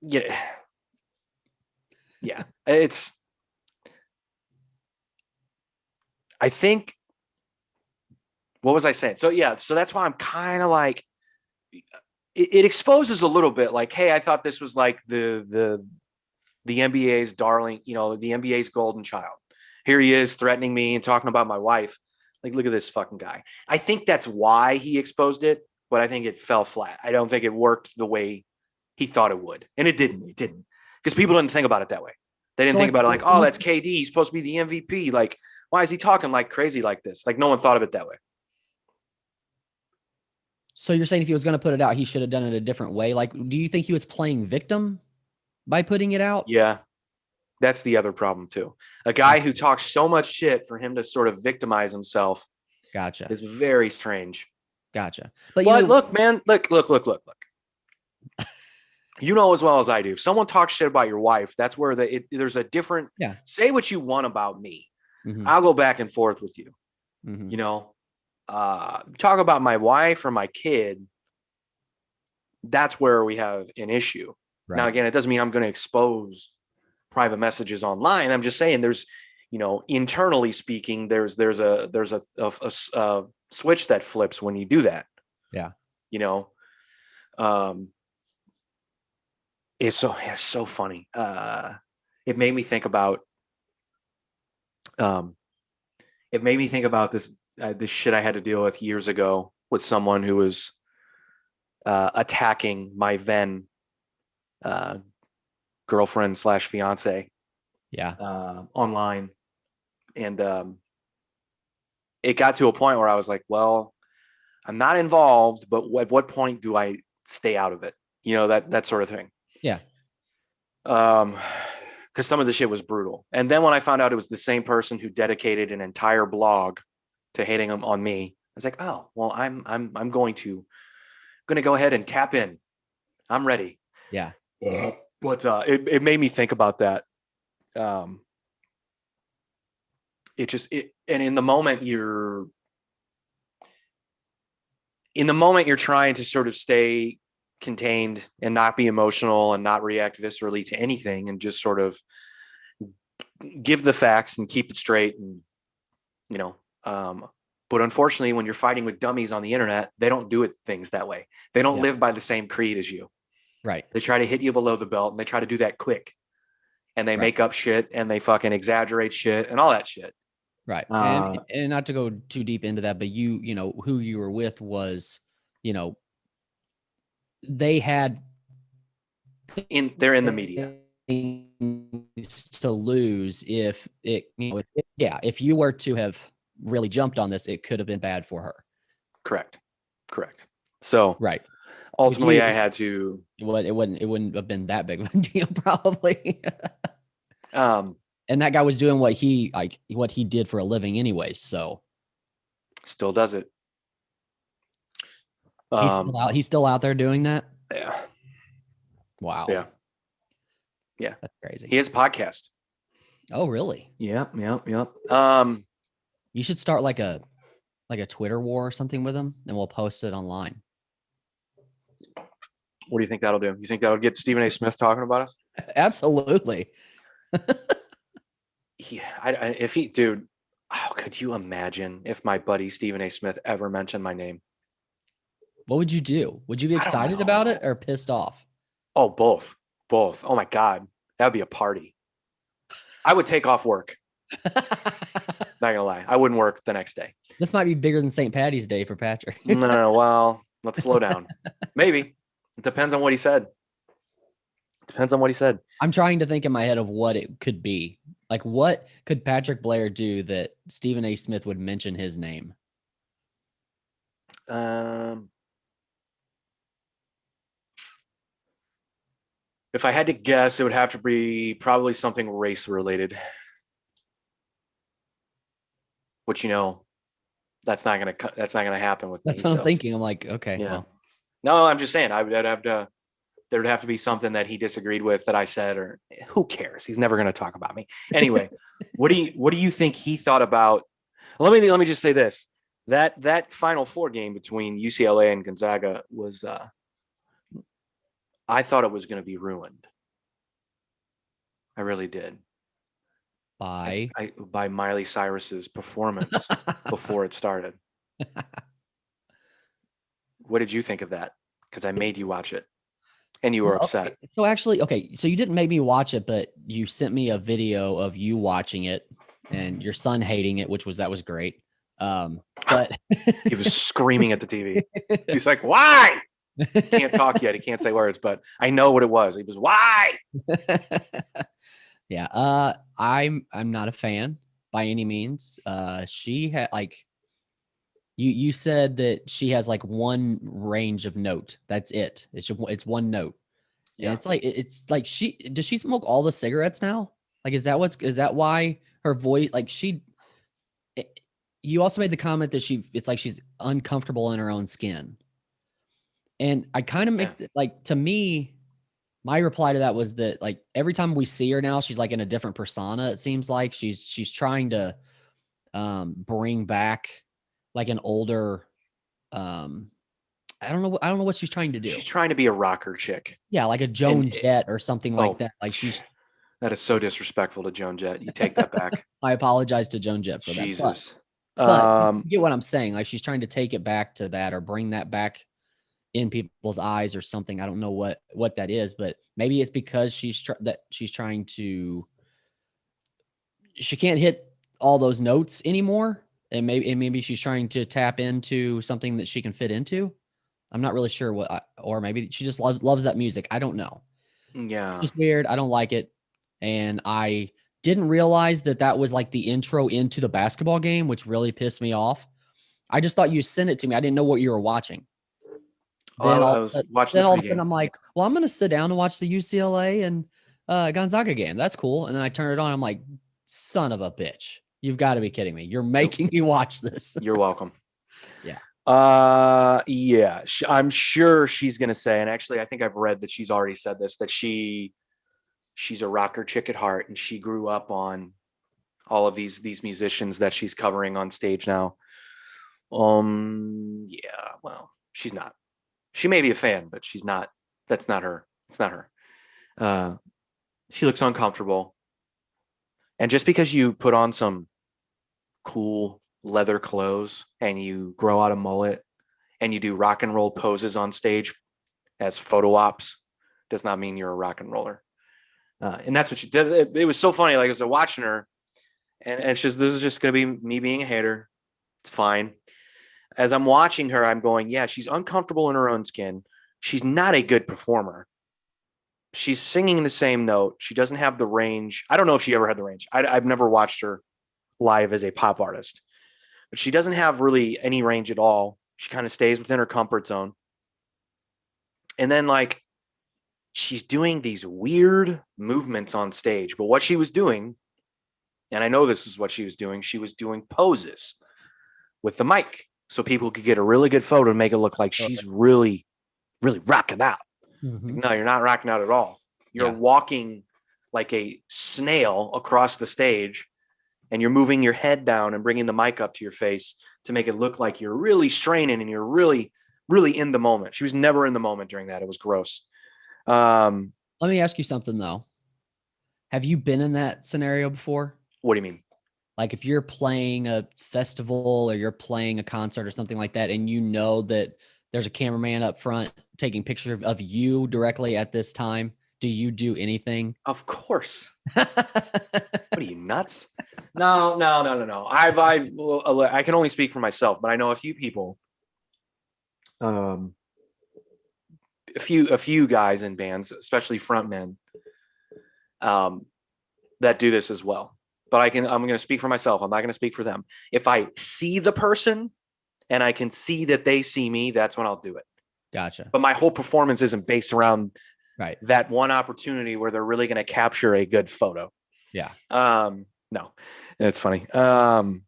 Yeah. I think, what was I saying? So that's why I'm kind of like, it exposes a little bit like, hey, I thought this was like the the NBA's darling, the NBA's golden child. Here he is threatening me and talking about my wife. Like, look at this fucking guy. I think that's why he exposed it, but I think it fell flat. I don't think it worked the way he thought it would. And it didn't. It didn't. Because people didn't think about it that way. They didn't think about it like, oh, that's KD. He's supposed to be the MVP. Like, why is he talking like crazy like this? Like, no one thought of it that way.
So you're saying if he was going to put it out, he should have done it a different way? Like, do you think he was playing victim by putting it out?
Yeah. That's the other problem too. A guy who talks so much shit, for him to sort of victimize himself.
Gotcha.
Is very strange.
Gotcha.
But look, man, look. You know as well as I do. If someone talks shit about your wife, that's where there's a different.
Yeah.
Say what you want about me.
Mm-hmm.
I'll go back and forth with you.
Mm-hmm.
Talk about my wife or my kid. That's where we have an issue. Right. Now, again, it doesn't mean I'm going to expose private messages online. I'm just saying there's, internally speaking, there's a switch that flips when you do that.
Yeah.
It's so funny. It made me think about this shit I had to deal with years ago with someone who was attacking my then girlfriend / fiance.
Yeah.
Online. And it got to a point where I was like, well, I'm not involved, but at what point do I stay out of it? That sort of thing.
Yeah.
Because some of the shit was brutal. And then when I found out it was the same person who dedicated an entire blog to hating him on me, I was like, oh, well, I'm going to go ahead and tap in. I'm ready.
Yeah.
But it made me think about that. And in the moment you're trying to sort of stay contained and not be emotional and not react viscerally to anything and just sort of give the facts and keep it straight. And, but unfortunately, when you're fighting with dummies on the internet, they don't do things that way. They don't live by the same creed as you.
Right.
They try to hit you below the belt and they try to do that quick, and they make up shit and they fucking exaggerate shit and all that shit.
Right. And not to go too deep into that, but who you were with was, they had
they're in the media
to lose if it, if you were to have really jumped on this, it could have been bad for her.
Correct. So
right.
Ultimately, I had to.
It wouldn't have been that big of a deal, probably. And that guy was doing what he did for a living anyway. So
still does it.
He's still out there doing that.
Yeah.
Wow.
Yeah.
That's crazy.
He has a podcast.
Oh, really?
Yep.
You should start like a Twitter war or something with him, and we'll post it online.
What do you think that'll do? You think that'll get Stephen A. Smith talking about us?
Absolutely.
Could you imagine if my buddy Stephen A. Smith ever mentioned my name?
What would you do? Would you be excited about it or pissed off?
Oh, both. Oh my God. That would be a party. I would take off work. Not gonna lie. I wouldn't work the next day.
This might be bigger than St. Patty's Day for Patrick.
No, well, let's slow down. Maybe. It depends on what he said.
I'm trying to think in my head of what it could be. Like, what could Patrick Blair do that Stephen A. Smith would mention his name?
If I had to guess, it would have to be probably something race related. Which, that's not gonna happen with me.
That's what I'm thinking. I'm like, okay.
Yeah. Well. No, I'm just saying there would have to be something that he disagreed with that I said, or who cares? He's never going to talk about me. Anyway, what do you think he thought about? Let me just say this. That Final Four game between UCLA and Gonzaga was I thought it was going to be ruined. I really did.
By
Miley Cyrus's performance before it started. What did you think of that? Because I made you watch it. and you were
Well,
upset.
okay. So actually, okay, so you didn't make me watch it, but you sent me a video of you watching it and your son hating it, that was great. But
He was screaming at the TV. He's like, "Why?" He can't talk yet. He can't say words, but I know what it was. He was, "Why?"
Yeah, I'm not a fan by any means. She had like you said that she has like one range of note. That's it. It's one note. And
Yeah.
it's like does she smoke all the cigarettes now? Like is that why her voice like you also made the comment that it's like she's uncomfortable in her own skin. And I kind of make like to me my reply to that was that like every time we see her now she's like in a different persona. It seems like she's trying to bring back like an older I don't know what she's trying to do.
She's trying to be a rocker chick.
Yeah, like a Joan Jett or something like that. Like
that is so disrespectful to Joan Jett. You take that back.
I apologize to Joan Jett for
Jesus.
that. But you get what I'm saying. Like she's trying to take it back to that or bring that back in people's eyes or something. I don't know what that is, but maybe it's because she's trying to. She can't hit all those notes anymore, and maybe she's trying to tap into something that she can fit into. I'm not really sure or maybe she just loves that music. I don't know.
Yeah.
It's weird. I don't like it. And I didn't realize that was like the intro into the basketball game, which really pissed me off. I just thought you sent it to me. I didn't know what you were watching. Then
I was watching
all of a sudden I'm like, well, I'm going to sit down and watch the UCLA and Gonzaga game. That's cool. And then I turn it on. I'm like, son of a bitch. You've got to be kidding me. You're making me watch this.
You're welcome.
Yeah.
Yeah. I'm sure she's going to say, and actually I think I've read that she's already said this, that she's a rocker chick at heart and she grew up on all of these musicians that she's covering on stage now. Yeah, well, she's not. She may be a fan, but she's not. That's not her. It's not her. She looks uncomfortable. And just because you put on some cool leather clothes and you grow out a mullet and you do rock and roll poses on stage as photo ops does not mean you're a rock and roller. And that's what she did. It was so funny. Like, I was watching her and this is just going to be me being a hater. It's fine. As I'm watching her, I'm going, yeah, she's uncomfortable in her own skin. She's not a good performer. She's singing the same note. She doesn't have the range. I don't know if she ever had the range. I've never watched her live as a pop artist, but she doesn't have really any range at all. She kind of stays within her comfort zone. And then like she's doing these weird movements on stage, but what she was doing, and I know this is what she was doing poses with the mic so people could get a really good photo and make it look like she's really, really rocking out.
Mm-hmm.
No, you're not rocking out at all. You're walking like a snail across the stage and you're moving your head down and bringing the mic up to your face to make it look like you're really straining and you're really, really in the moment. She was never in the moment during that. It was gross.
Let me ask you something though. Have you been in that scenario before?
What do you mean?
Like if you're playing a festival or you're playing a concert or something like that, and you know that there's a cameraman up front taking pictures of you directly at this time, do you do anything?
Of course. What are you, nuts? No. I can only speak for myself, but I know a few people, a few guys in bands, especially frontmen, that do this as well. But I'm going to speak for myself. I'm not going to speak for them. If I see the person and I can see that they see me, that's when I'll do it.
Gotcha.
But my whole performance isn't based around that one opportunity where they're really going to capture a good photo.
Yeah.
No, it's funny. So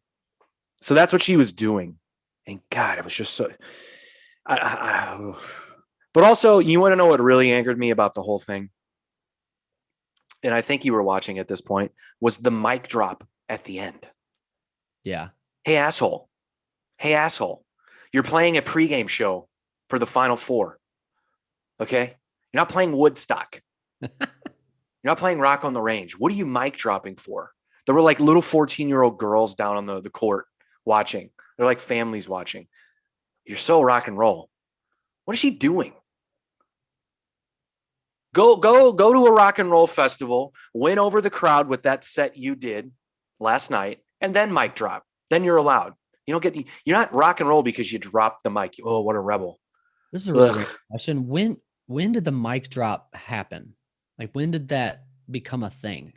that's what she was doing. And God, it was just so, but also you want to know what really angered me about the whole thing? And I think you were watching at this point, was the mic drop at the end.
Yeah.
Hey, asshole. You're playing a pregame show for the Final Four. Okay? You're not playing Woodstock. You're not playing Rock on the Range. What are you mic dropping for? There were like little 14-year-old girls down on the court watching. They're like families watching. You're so rock and roll. What is she doing? Go to a rock and roll festival, win over the crowd with that set you did last night, and then mic drop. Then you're allowed. You're not rock and roll because you dropped the mic. Oh, what a rebel.
This is a really great question. When did the mic drop happen? Like, when did that become a thing?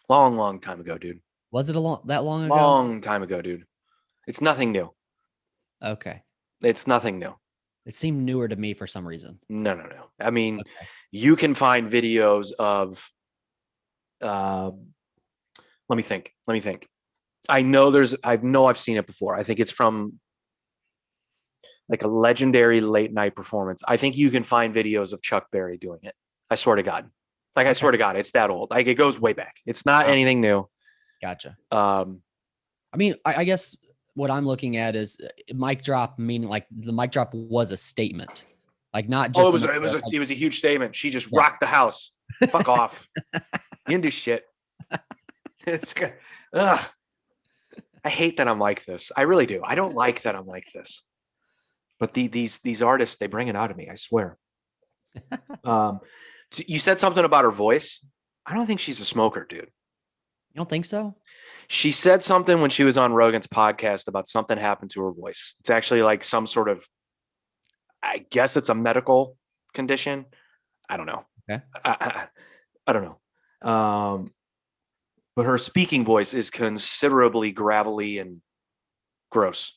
Long time ago, dude.
Was it that long ago?
Long time ago, dude. It's nothing new.
Okay.
It's nothing new.
It seemed newer to me for some reason.
No. I mean,
Okay.
you can find videos of, let me think. I know I've seen it before. I think it's from like a legendary late night performance. I think you can find videos of Chuck Berry doing it. I swear to God. Like, I swear to God, it's that old. Like, it goes way back. It's not anything new.
Gotcha.
I
mean, I guess what I'm looking at is mic drop, meaning like the mic drop was a statement, like not just.
It was a huge statement. She just rocked the house. Fuck off. You didn't do shit. It's good. Ugh. I hate that I'm like this. I really do. I don't like that I'm like this. But these artists, they bring it out of me. I swear. You said something about her voice. I don't think she's a smoker, dude.
You don't think so?
She said something when she was on Rogan's podcast about something happened to her voice. It's actually like some sort of, I guess it's a medical condition. I don't know.
Okay.
I don't know. But her speaking voice is considerably gravelly and gross.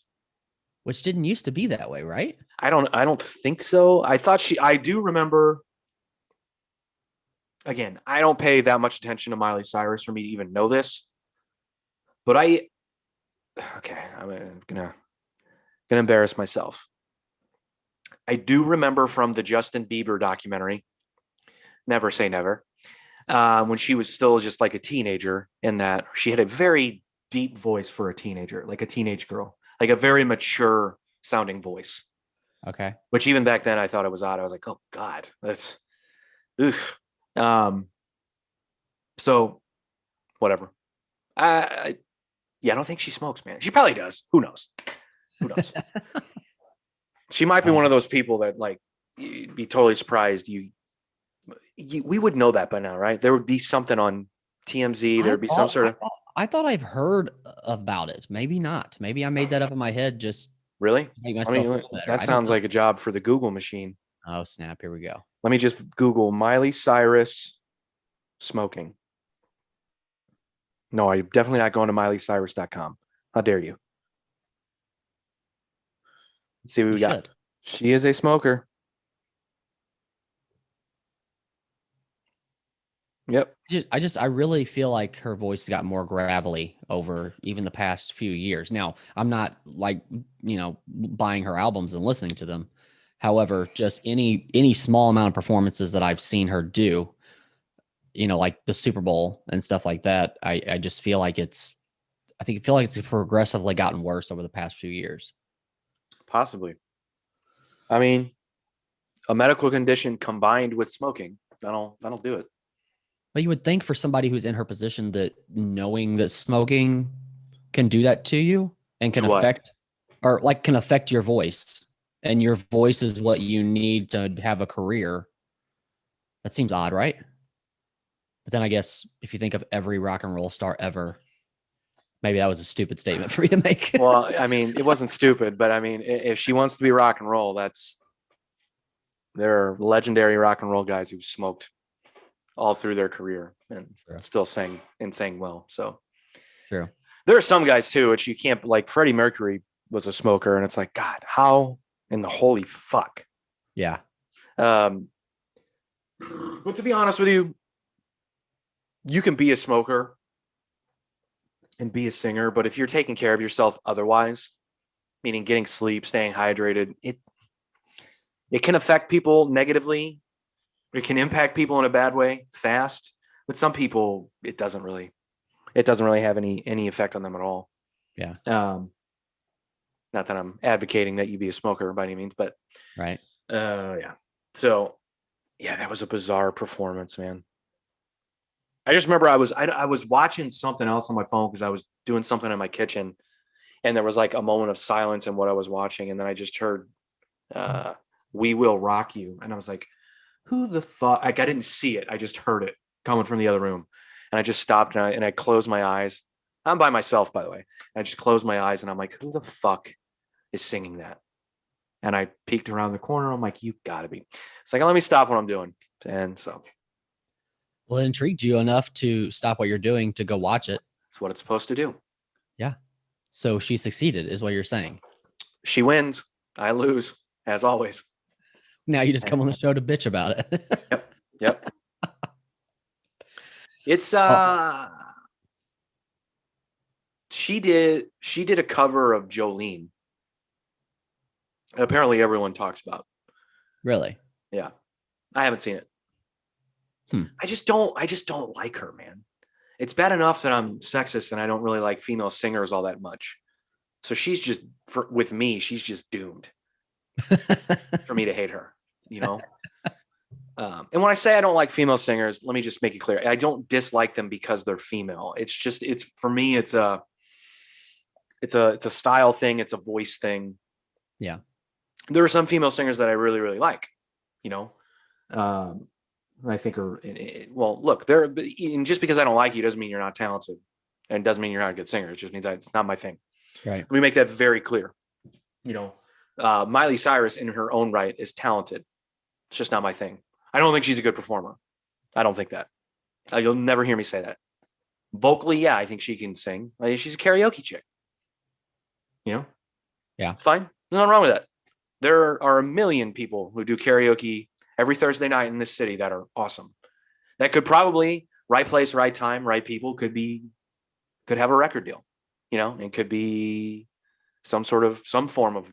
Which didn't used to be that way, right?
I don't think so. I do remember. Again, I don't pay that much attention to Miley Cyrus for me to even know this. But I'm gonna embarrass myself. I do remember from the Justin Bieber documentary, Never Say Never, when she was still just like a teenager, in that she had a very deep voice for a teenager, like a teenage girl, like a very mature sounding voice.
Okay.
Which even back then I thought it was odd. I was like, oh God, that's, ugh. So whatever. I don't think she smokes, man. She probably does. Who knows? She might be one of those people that, like, you'd be totally surprised. We would know that by now, right? There would be something on TMZ. There would be some sort of.
I thought I've heard about it. Maybe not. Maybe I made that up in my head. Just
really
to make myself feel better.
That sounds like a job for the Google machine.
Oh snap! Here we go.
Let me just Google Miley Cyrus smoking. No, I'm definitely not going to MileyCyrus.com. How dare you? Let's see what we got. She is a smoker. Yep.
I really feel like her voice got more gravelly over even the past few years. Now, I'm not like, buying her albums and listening to them. However, just any small amount of performances that I've seen her do, like the Super Bowl and stuff like that, I just feel like it's progressively gotten worse over the past few years.
Possibly. I mean, a medical condition combined with smoking, that'll do it.
But you would think for somebody who's in her position that knowing that smoking can do that to you and can affect your voice, and your voice is what you need to have a career. That seems odd, right? But then I guess if you think of every rock and roll star ever, maybe that was a stupid statement for me to make.
Well, I mean, it wasn't stupid, but I mean, if she wants to be rock and roll, there are legendary rock and roll guys who've smoked all through their career and still sang well. So
true.
There are some guys too, which you can't, like Freddie Mercury was a smoker, and it's like, God, how in the holy fuck?
Yeah.
But to be honest with you, you can be a smoker and be a singer, but if you're taking care of yourself otherwise, meaning getting sleep, staying hydrated, it can affect people negatively. It can impact people in a bad way fast. But some people, it doesn't really have any effect on them at all.
Yeah.
Not that I'm advocating that you be a smoker by any means, but
right.
Yeah. So yeah, that was a bizarre performance, man. I just remember I was watching something else on my phone because I was doing something in my kitchen, and there was like a moment of silence in what I was watching, and then I just heard "We Will Rock You," and I was like, who the fuck? Like, I didn't see it. I just heard it coming from the other room. And I just stopped and I closed my eyes. I'm by myself, by the way. I just closed my eyes and I'm like, who the fuck is singing that? And I peeked around the corner. I'm like, you gotta be. It's like, let me stop what I'm doing. And so.
Well, it intrigued you enough to stop what you're doing to go watch it.
That's what it's supposed to do.
Yeah. So she succeeded, is what you're saying.
She wins. I lose, as always.
Now you just come on the show to bitch about it.
Yep. It's she did a cover of Jolene. Apparently everyone talks about.
Really?
Yeah. I haven't seen it. I just don't like her, man. It's bad enough that I'm sexist and I don't really like female singers all that much. So she's just with me, she's just doomed for me to hate her, you know? And when I say I don't like female singers, let me just make it clear. I don't dislike them because they're female. It's for me, it's a style thing. It's a voice thing.
Yeah.
There are some female singers that I really, really like, you know? I think well, look, just because I don't like you doesn't mean you're not talented, and doesn't mean you're not a good singer. It just means that it's not my thing.
Right.
Let me make that very clear. You know, Miley Cyrus in her own right is talented. It's just not my thing. I don't think she's a good performer. I don't think that. You'll never hear me say that. Vocally, yeah, I think she can sing. She's a karaoke chick. You know?
Yeah.
It's fine. There's nothing wrong with that. There are a million people who do karaoke every Thursday night in this city that are awesome. That could probably, right place, right time, right people, could have a record deal. You know, it could be some form of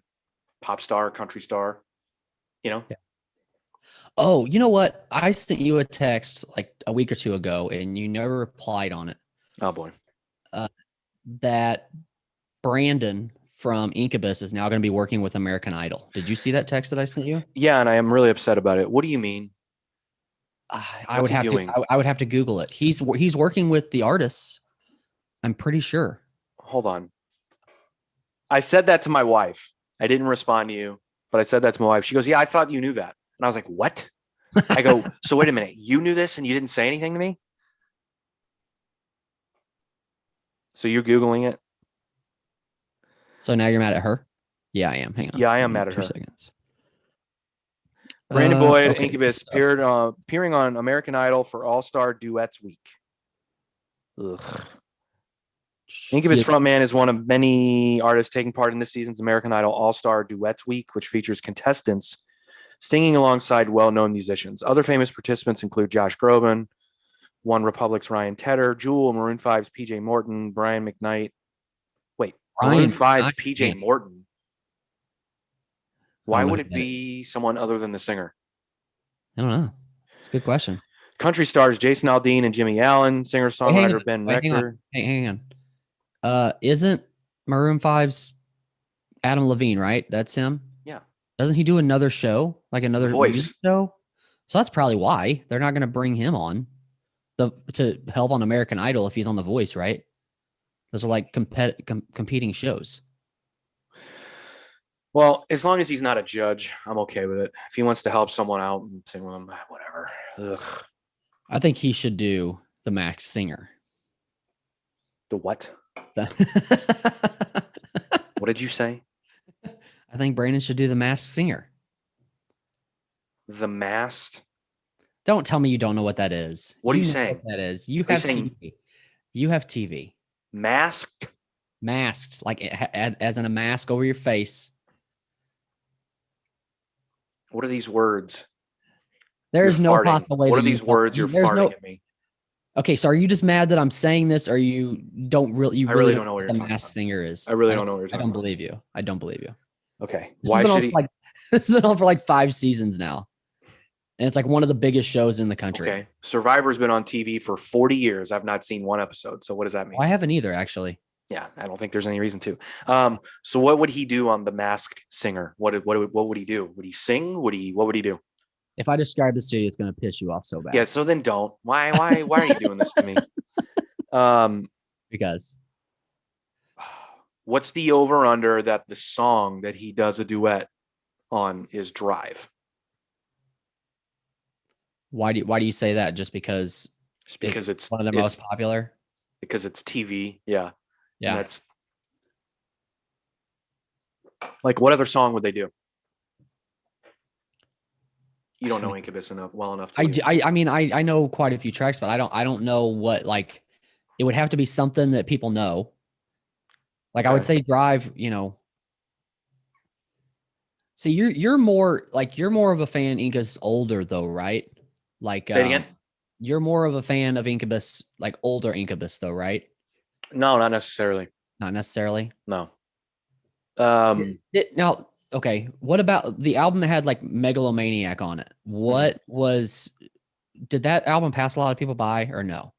pop star, country star, you know?
Yeah. Oh, you know what? I sent you a text like a week or two ago and you never replied on it.
Oh boy.
That Brandon from Incubus is now going to be working with American Idol. Did you see that text that I sent you?
Yeah, and I am really upset about it. What do you mean?
I would have to Google it. He's working with the artists. I'm pretty sure.
Hold on. I said that to my wife. I didn't respond to you, but I said that to my wife. She goes, "Yeah, I thought you knew that." And I was like, "What?" I go, "So wait a minute. You knew this and you didn't say anything to me?" So you're Googling it?
So now you're mad at her? Yeah, I am. Hang on.
Yeah, I am mad at her.
2 seconds.
Brandon Boyd,
okay,
Incubus, appearing on American Idol for All-Star Duets Week. Ugh. Incubus frontman is one of many artists taking part in this season's American Idol All-Star Duets Week, which features contestants singing alongside well-known musicians. Other famous participants include Josh Groban, One Republic's Ryan Tedder, Jewel, Maroon 5's PJ Morton, Brian McKnight. Wait, Maroon 5's PJ Morton. Why would it be someone other than the singer?
I don't know. It's a good question.
Country stars Jason Aldean and Jimmy Allen, singer-songwriter Ben Rector.
Hang on. Isn't Maroon 5's Adam Levine, right? That's him?
Yeah.
Doesn't he do another show? Like another
Voice
show? So that's probably why they're not going to bring him on to help on American Idol if he's on The Voice, right? Those are like competing shows.
Well, as long as he's not a judge, I'm okay with it. If he wants to help someone out and sing with them, whatever. Ugh.
I think he should do The Masked Singer.
The what? What did you say?
I think Brandon should do The Masked Singer.
The Masked?
Don't tell me you don't know what that is.
What are you saying?
That is. You have TV. You have TV.
Masked?
Masked, like as in a mask over your face.
What are these words?
There's no possible way.
What are these words you're farting at me?
Okay, so are you just mad that I'm saying this, or you don't really? You really don't know what you're talking about. The Masked Singer is.
I really don't know what you're talking about.
I don't believe you. I don't believe you.
Okay. Why should he?
This has been on for like 5 seasons now, and it's like one of the biggest shows in the country.
Okay. Survivor's been on TV for 40 years. I've not seen one episode. So what does that mean?
I haven't either, actually.
Yeah, I don't think there's any reason to. So what would he do on The Masked Singer? What would he do? Would he sing? What would he do?
If I describe this to you, it's going to piss you off so bad.
Yeah, so then don't. Why are you doing this to me?
Because.
What's the over under that the song that he does a duet on is Drive?
Why do you say that? Just because
Just because it's
one of the most popular?
because it's TV. Yeah. And
Yeah.
that's like, what other song would they do? You don't know Incubus well enough to.
I mean, I know quite a few tracks, but I don't know what, like, it would have to be something that people know. Like, I would say Drive, you know. See, you're more of a fan. Inca's older though, right? Like,
Say it again.
You're more of a fan of Incubus, like older Incubus though, right?
No, not necessarily.
Not necessarily.
No.
Now, okay. What about the album that had like Megalomaniac on it? Did that album pass a lot of people by or no?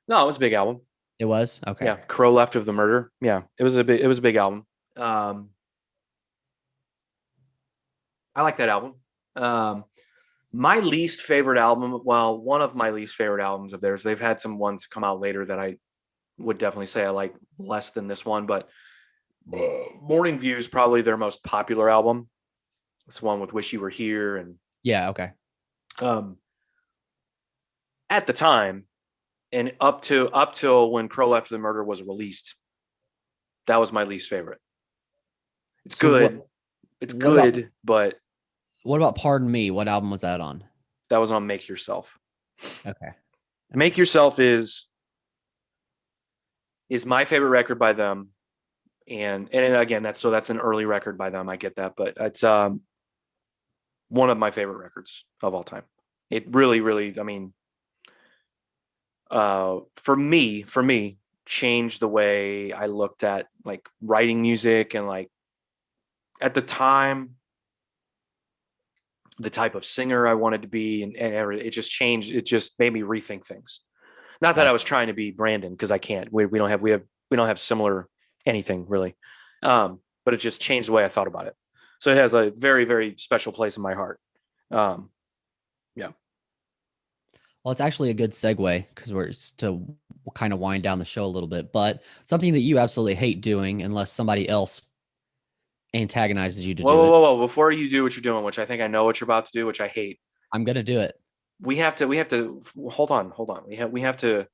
No, it was a big album.
It was? Okay.
Yeah. Crow Left of the Murder. Yeah. It was a big album. I like that album. My least favorite album, well, one of my least favorite albums of theirs, they've had some ones come out later that I would definitely say I like less than this one, but Morning View is probably their most popular album. It's the one with Wish You Were Here. And
yeah, okay.
At the time, and up till when Crow Left of the Murder was released, that was my least favorite. It's good. It's good, but
what about Pardon Me? What album was that on?
That was on Make Yourself.
Okay.
Make Yourself is my favorite record by them. And again, that's an early record by them. I get that, but it's one of my favorite records of all time. It really, really, I mean, for me, changed the way I looked at like writing music, and like at the time, the type of singer I wanted to be, and it just changed. It just made me rethink things. Not that I was trying to be Brandon, because I can't. We don't have similar anything really, but it just changed the way I thought about it. So it has a very, very special place in my heart. Yeah.
Well, it's actually a good segue, because we're to kind of wind down the show a little bit, but something that you absolutely hate doing unless somebody else antagonizes you to do it.
Whoa. Before you do what you're doing, which I think I know what you're about to do, which I hate.
I'm going to do it.
We have to hold on. We have to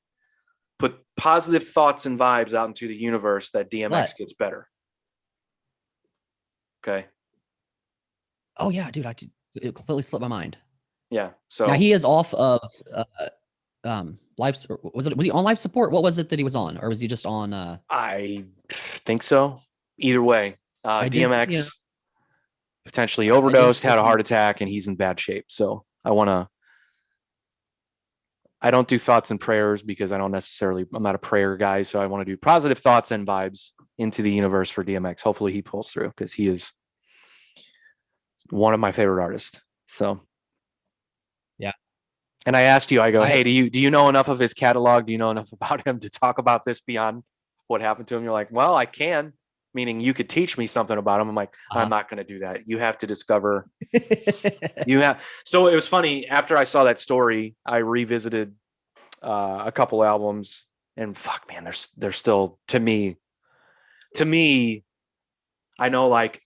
put positive thoughts and vibes out into the universe that DMX gets better. Okay.
Oh yeah, dude, it completely slipped my mind.
Yeah. So
now he is off of life. Was he on life support? What was it that he was on, or was he just on?
I think so. Either way, DMX potentially overdosed, had a heart attack, and he's in bad shape. So I don't do thoughts and prayers, because I'm not a prayer guy. So I want to do positive thoughts and vibes into the universe for DMX. Hopefully he pulls through, because he is one of my favorite artists. So,
yeah.
And I asked you, I go, hey, do you know enough of his catalog? Do you know enough about him to talk about this beyond what happened to him? You're like, well, I can, meaning you could teach me something about him. I'm like, I'm not going to do that. You have to discover. So it was funny. After I saw that story, I revisited a couple albums, and fuck, man, they're still to me. I know, like,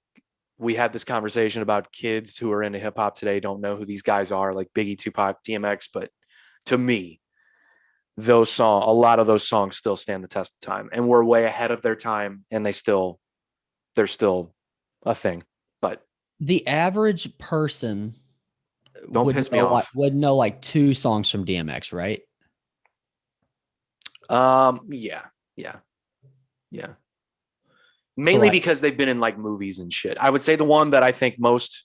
we had this conversation about kids who are into hip hop today don't know who these guys are, like Biggie, Tupac, DMX, but to me, a lot of those songs still stand the test of time, and we're way ahead of their time, and they're still a thing. But
the average person
would
know like 2 songs from DMX, right?
Yeah. Mainly because they've been in like movies and shit. I would say the one that I think most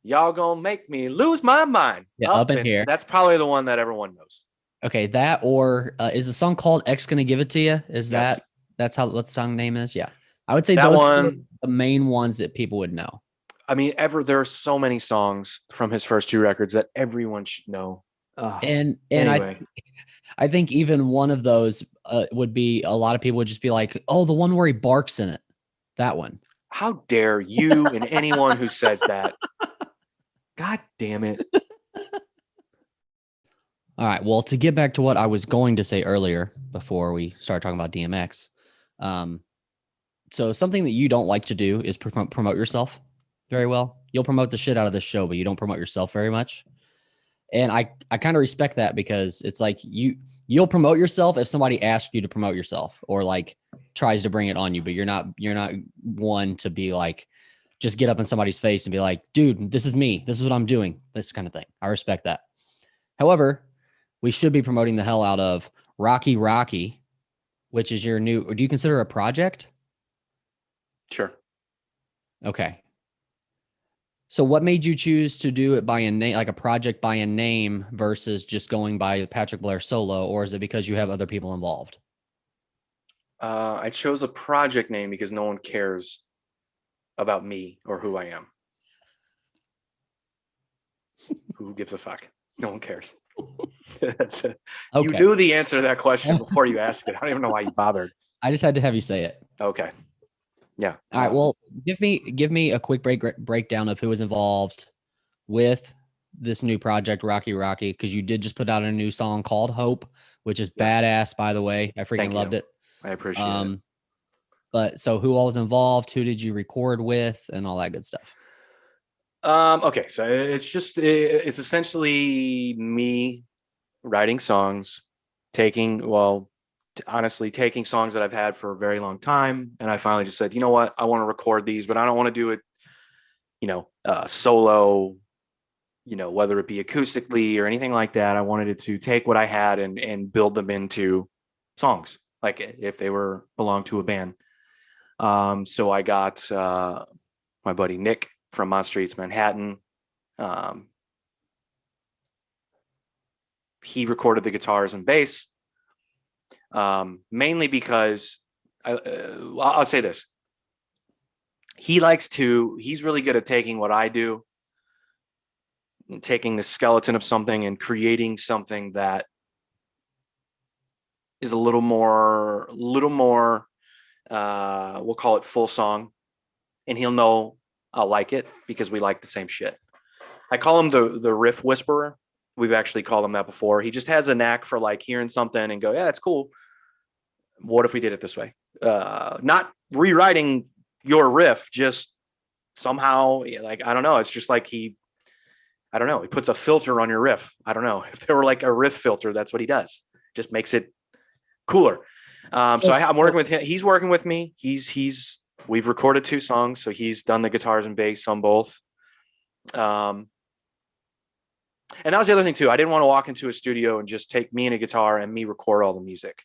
y'all gonna make me lose my mind.
Yeah, up in here.
That's probably the one that everyone knows.
Okay, that, or is the song called X Gonna Give It To You? Is that's what the song name is? Yeah. I would say that those are the main ones that people would know.
I mean, there are so many songs from his first 2 records that everyone should know.
And anyway. I think even one of those would be, a lot of people would just be like, oh, the one where he barks in it. That one.
How dare you and anyone who says that? God damn it.
All right. Well, to get back to what I was going to say earlier before we started talking about DMX, so something that you don't like to do is promote yourself very well. You'll promote the shit out of this show, but you don't promote yourself very much. And I kind of respect that, because it's like you'll promote yourself if somebody asks you to promote yourself, or like tries to bring it on you, but you're not one to be like, just get up in somebody's face and be like, dude, this is me. This is what I'm doing. This kind of thing. I respect that. However, we should be promoting the hell out of Rocky Rocky, which is your new, or do you consider a project?
Sure.
Okay. So what made you choose to do it by a name, like a project by a name, versus just going by Patrick Blair solo? Or is it because you have other people involved?
I chose a project name because no one cares about me or who I am. Who gives a fuck? No one cares. That's it.
Okay.
You knew the answer to that question before you asked it. I don't even know why you bothered.
I just had to have you say it.
Okay. Yeah.
All right. Well, give me a quick breakdown of who was involved with this new project, Rocky Rocky, because you did just put out a new song called Hope, which is badass, by the way. I freaking loved it.
I appreciate it.
But so who all was involved? Who did you record with, and all that good stuff?
Okay. So it's essentially me writing songs, honestly taking songs that I've had for a very long time. And I finally just said, you know what, I want to record these, but I don't want to do it, solo, whether it be acoustically or anything like that. I wanted it to take what I had and build them into songs, like if they belonged to a band. So I got my buddy Nick from Mont Street's Manhattan. He recorded the guitars and bass, mainly because I'll say this. He's really good at taking what I do, taking the skeleton of something and creating something that is a little more, we'll call it full song, and he'll know I'll like it because we like the same shit. I call him the riff whisperer. We've actually called him that before. He just has a knack for like hearing something and go, yeah, that's cool. What if we did it this way? Not rewriting your riff, just somehow, like, I don't know. It's just like he puts a filter on your riff. I don't know. If there were like a riff filter, that's what he does. Just makes it cooler. So I'm working with him. He's working with me. We've recorded 2 songs. So he's done the guitars and bass on both. And that was the other thing too. I didn't want to walk into a studio and just take me and a guitar and me record all the music,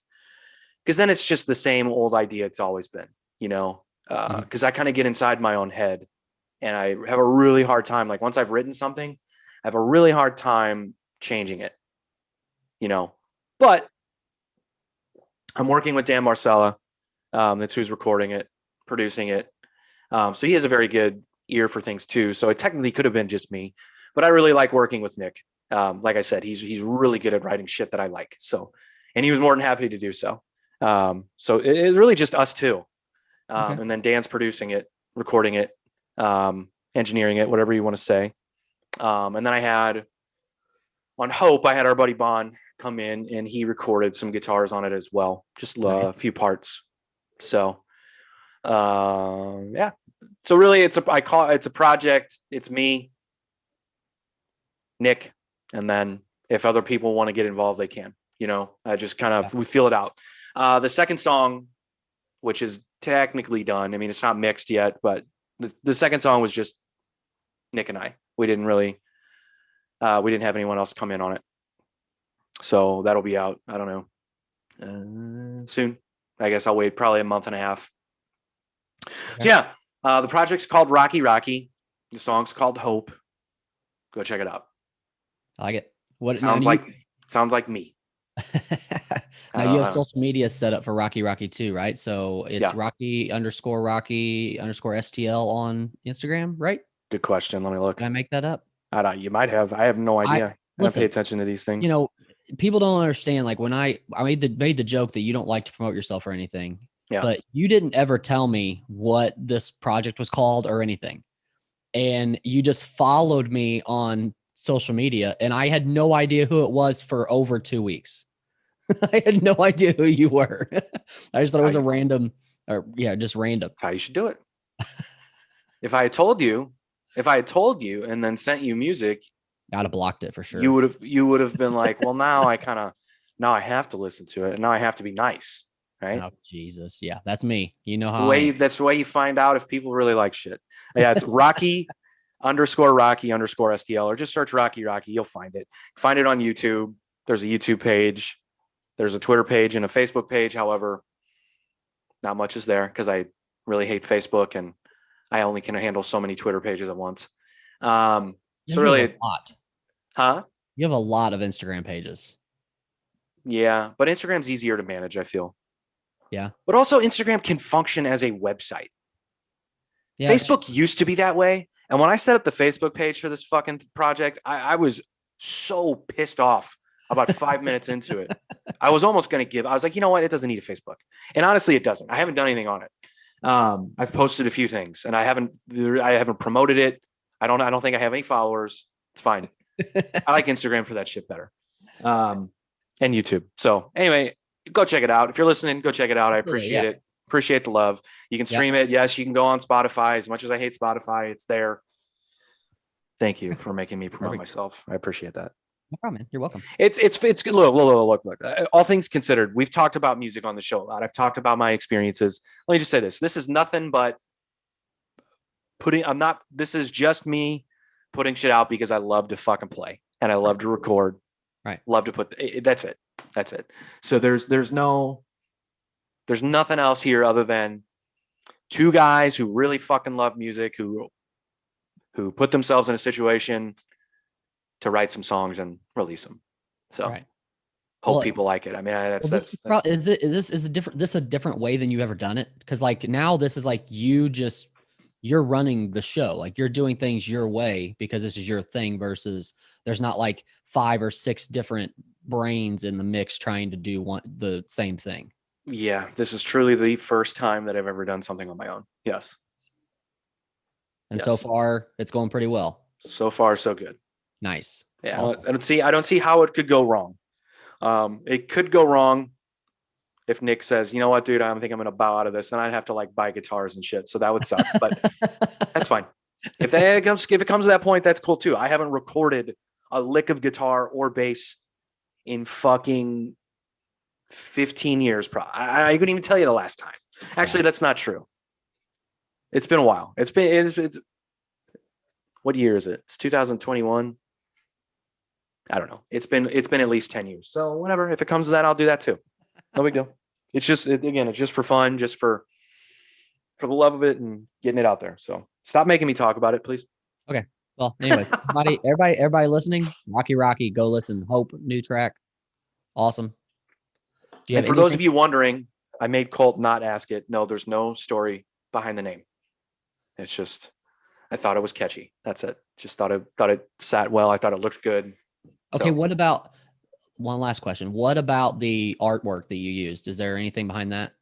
because then it's just the same old idea it's always been, because I kind of get inside my own head, and I have a really hard time. Like once I've written something, I have a really hard time changing it, but I'm working with Dan Marcella. That's who's recording it, producing it. So he has a very good ear for things too. So it technically could have been just me, but I really like working with Nick. Like I said, he's really good at writing shit that I like. So, and he was more than happy to do so. So it's really just us two. Okay. And then Dan's producing it, recording it, engineering it, whatever you want to say. And then I had on Hope, I had our buddy Bon come in and he recorded some guitars on it as well. Just a few parts. So, yeah. So really it's a project. It's me, Nick. And then if other people want to get involved, they can, I just kind of, we feel it out. The second song, which is technically done. I mean, it's not mixed yet, but the second song was just Nick and I. We didn't have anyone else come in on it. So that'll be out. I don't know. Soon. I guess I'll wait probably a month and a half. Okay. So yeah, the project's called Rocky Rocky. The song's called Hope. Go check it out.
I like it. What
sounds like me.
Now you have social media set up for Rocky Rocky too, right? So it's Rocky _Rocky _STL on Instagram, right?
Good question. Let me look.
Did I make that up?
I don't. You might have. I have no idea. I don't pay attention to these things.
People don't understand. Like when I made the joke that you don't like to promote yourself or anything.
Yeah.
But you didn't ever tell me what this project was called or anything, and you just followed me on social media, and I had no idea who it was for over 2 weeks. I had no idea who you were. I just thought it was a random Or yeah, just random.
That's how you should do it. If I had told you and then sent you music,
I'd have blocked it for sure.
you would have been like, well, now I have to listen to it, and now I have to be nice, right?
Oh Jesus, yeah, that's me. You know
It's
how I am.
that's the way you find out if people really like shit. Yeah, it's Rocky_STL, or just search Rocky. You'll find it. Find it on YouTube. There's a YouTube page. There's a Twitter page and a Facebook page. However, not much is there because I really hate Facebook and I only can handle so many Twitter pages at once. So really,
a lot.
Huh?
You have a lot of Instagram pages.
Yeah, but Instagram's easier to manage, I feel.
Yeah.
But also Instagram can function as a website. Yeah, Facebook used to be that way. And when I set up the Facebook page for this fucking project, I was so pissed off about 5 minutes into it. I was almost going to give. I was like, you know what? It doesn't need a Facebook. And honestly, it doesn't. I haven't done anything on it. I've posted a few things and I haven't promoted it. I don't think I have any followers. It's fine. I like Instagram for that shit better. And YouTube. So anyway, go check it out. If you're listening, go check it out. I appreciate it. Appreciate the love. You can stream it. Yes, you can go on Spotify. As much as I hate Spotify, it's there. Thank you for making me promote myself. I appreciate that.
No problem, man. You're welcome.
It's good. Look. All things considered, we've talked about music on the show a lot. I've talked about my experiences. Let me just say this. This is nothing but this is just me putting shit out because I love to fucking play and I love to record.
Right.
Love to put, that's it. So there's nothing else here other than two guys who really fucking love music, who put themselves in a situation to write some songs and release them. So hope people like it. I mean, is
this a different way than you've ever done it? Because like now this is like you're running the show, like you're doing things your way because this is your thing versus there's not like 5 or 6 different brains in the mix trying to do the same thing.
Yeah, this is truly the first time that I've ever done something on my own. Yes.
And so far it's going pretty well.
So far, so good.
Nice.
Yeah. Awesome. I don't see how it could go wrong. It could go wrong if Nick says, you know what, dude, I think I'm going to bow out of this. Then I'd have to like buy guitars and shit. So that would suck, but that's fine. If it comes to that point, that's cool too. I haven't recorded a lick of guitar or bass in fucking 15 years. I couldn't even tell you the last time. Actually, that's not true. It's been a while. It's what year is it? It's 2021. I don't know. It's been at least 10 years. So whatever. If it comes to that, I'll do that too. No big deal. It's just, it's just for fun, just for the love of it and getting it out there. So stop making me talk about it, please.
Okay. Well, anyways, everybody listening, Rocky, go listen. Hope, new track. Awesome.
And for those of you wondering, I made Colt not ask it. No, there's no story behind the name. It's just, I thought it was catchy. That's it. Just thought it sat well. I thought it looked good.
Okay. What about one last question? What about the artwork that you used? Is there anything behind that?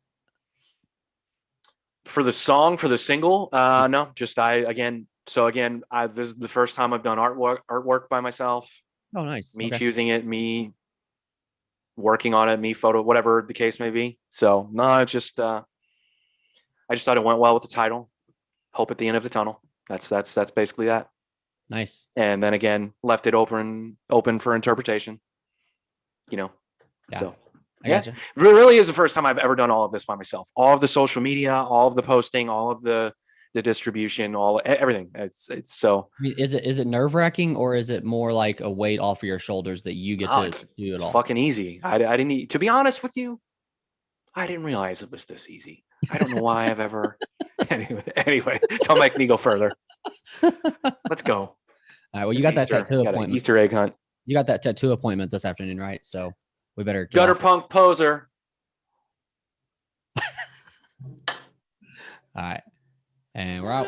For the song, for the single? No, just this is the first time I've done artwork by myself.
Oh, nice.
Me choosing it, me working on it, me photo, whatever the case may be. So no, it's just, I just thought it went well with the title. Hope at the end of the tunnel. That's basically that.
Nice.
And then again, left it open for interpretation. So it really is the first time I've ever done all of this by myself. All of the social media, all of the posting, all of the distribution, everything. It's so.
I mean, is it nerve-wracking or is it more like a weight off of your shoulders that you get to do it all?
Fucking easy. I didn't, to be honest with you, I didn't realize it was this easy. I don't know why I've ever. Anyway, don't make me go further. Let's go.
All right. Well, you got that tattoo appointment.
Easter egg hunt.
You got that tattoo appointment this afternoon, right? So we better.
Gutter punk poser.
All right. And we're out.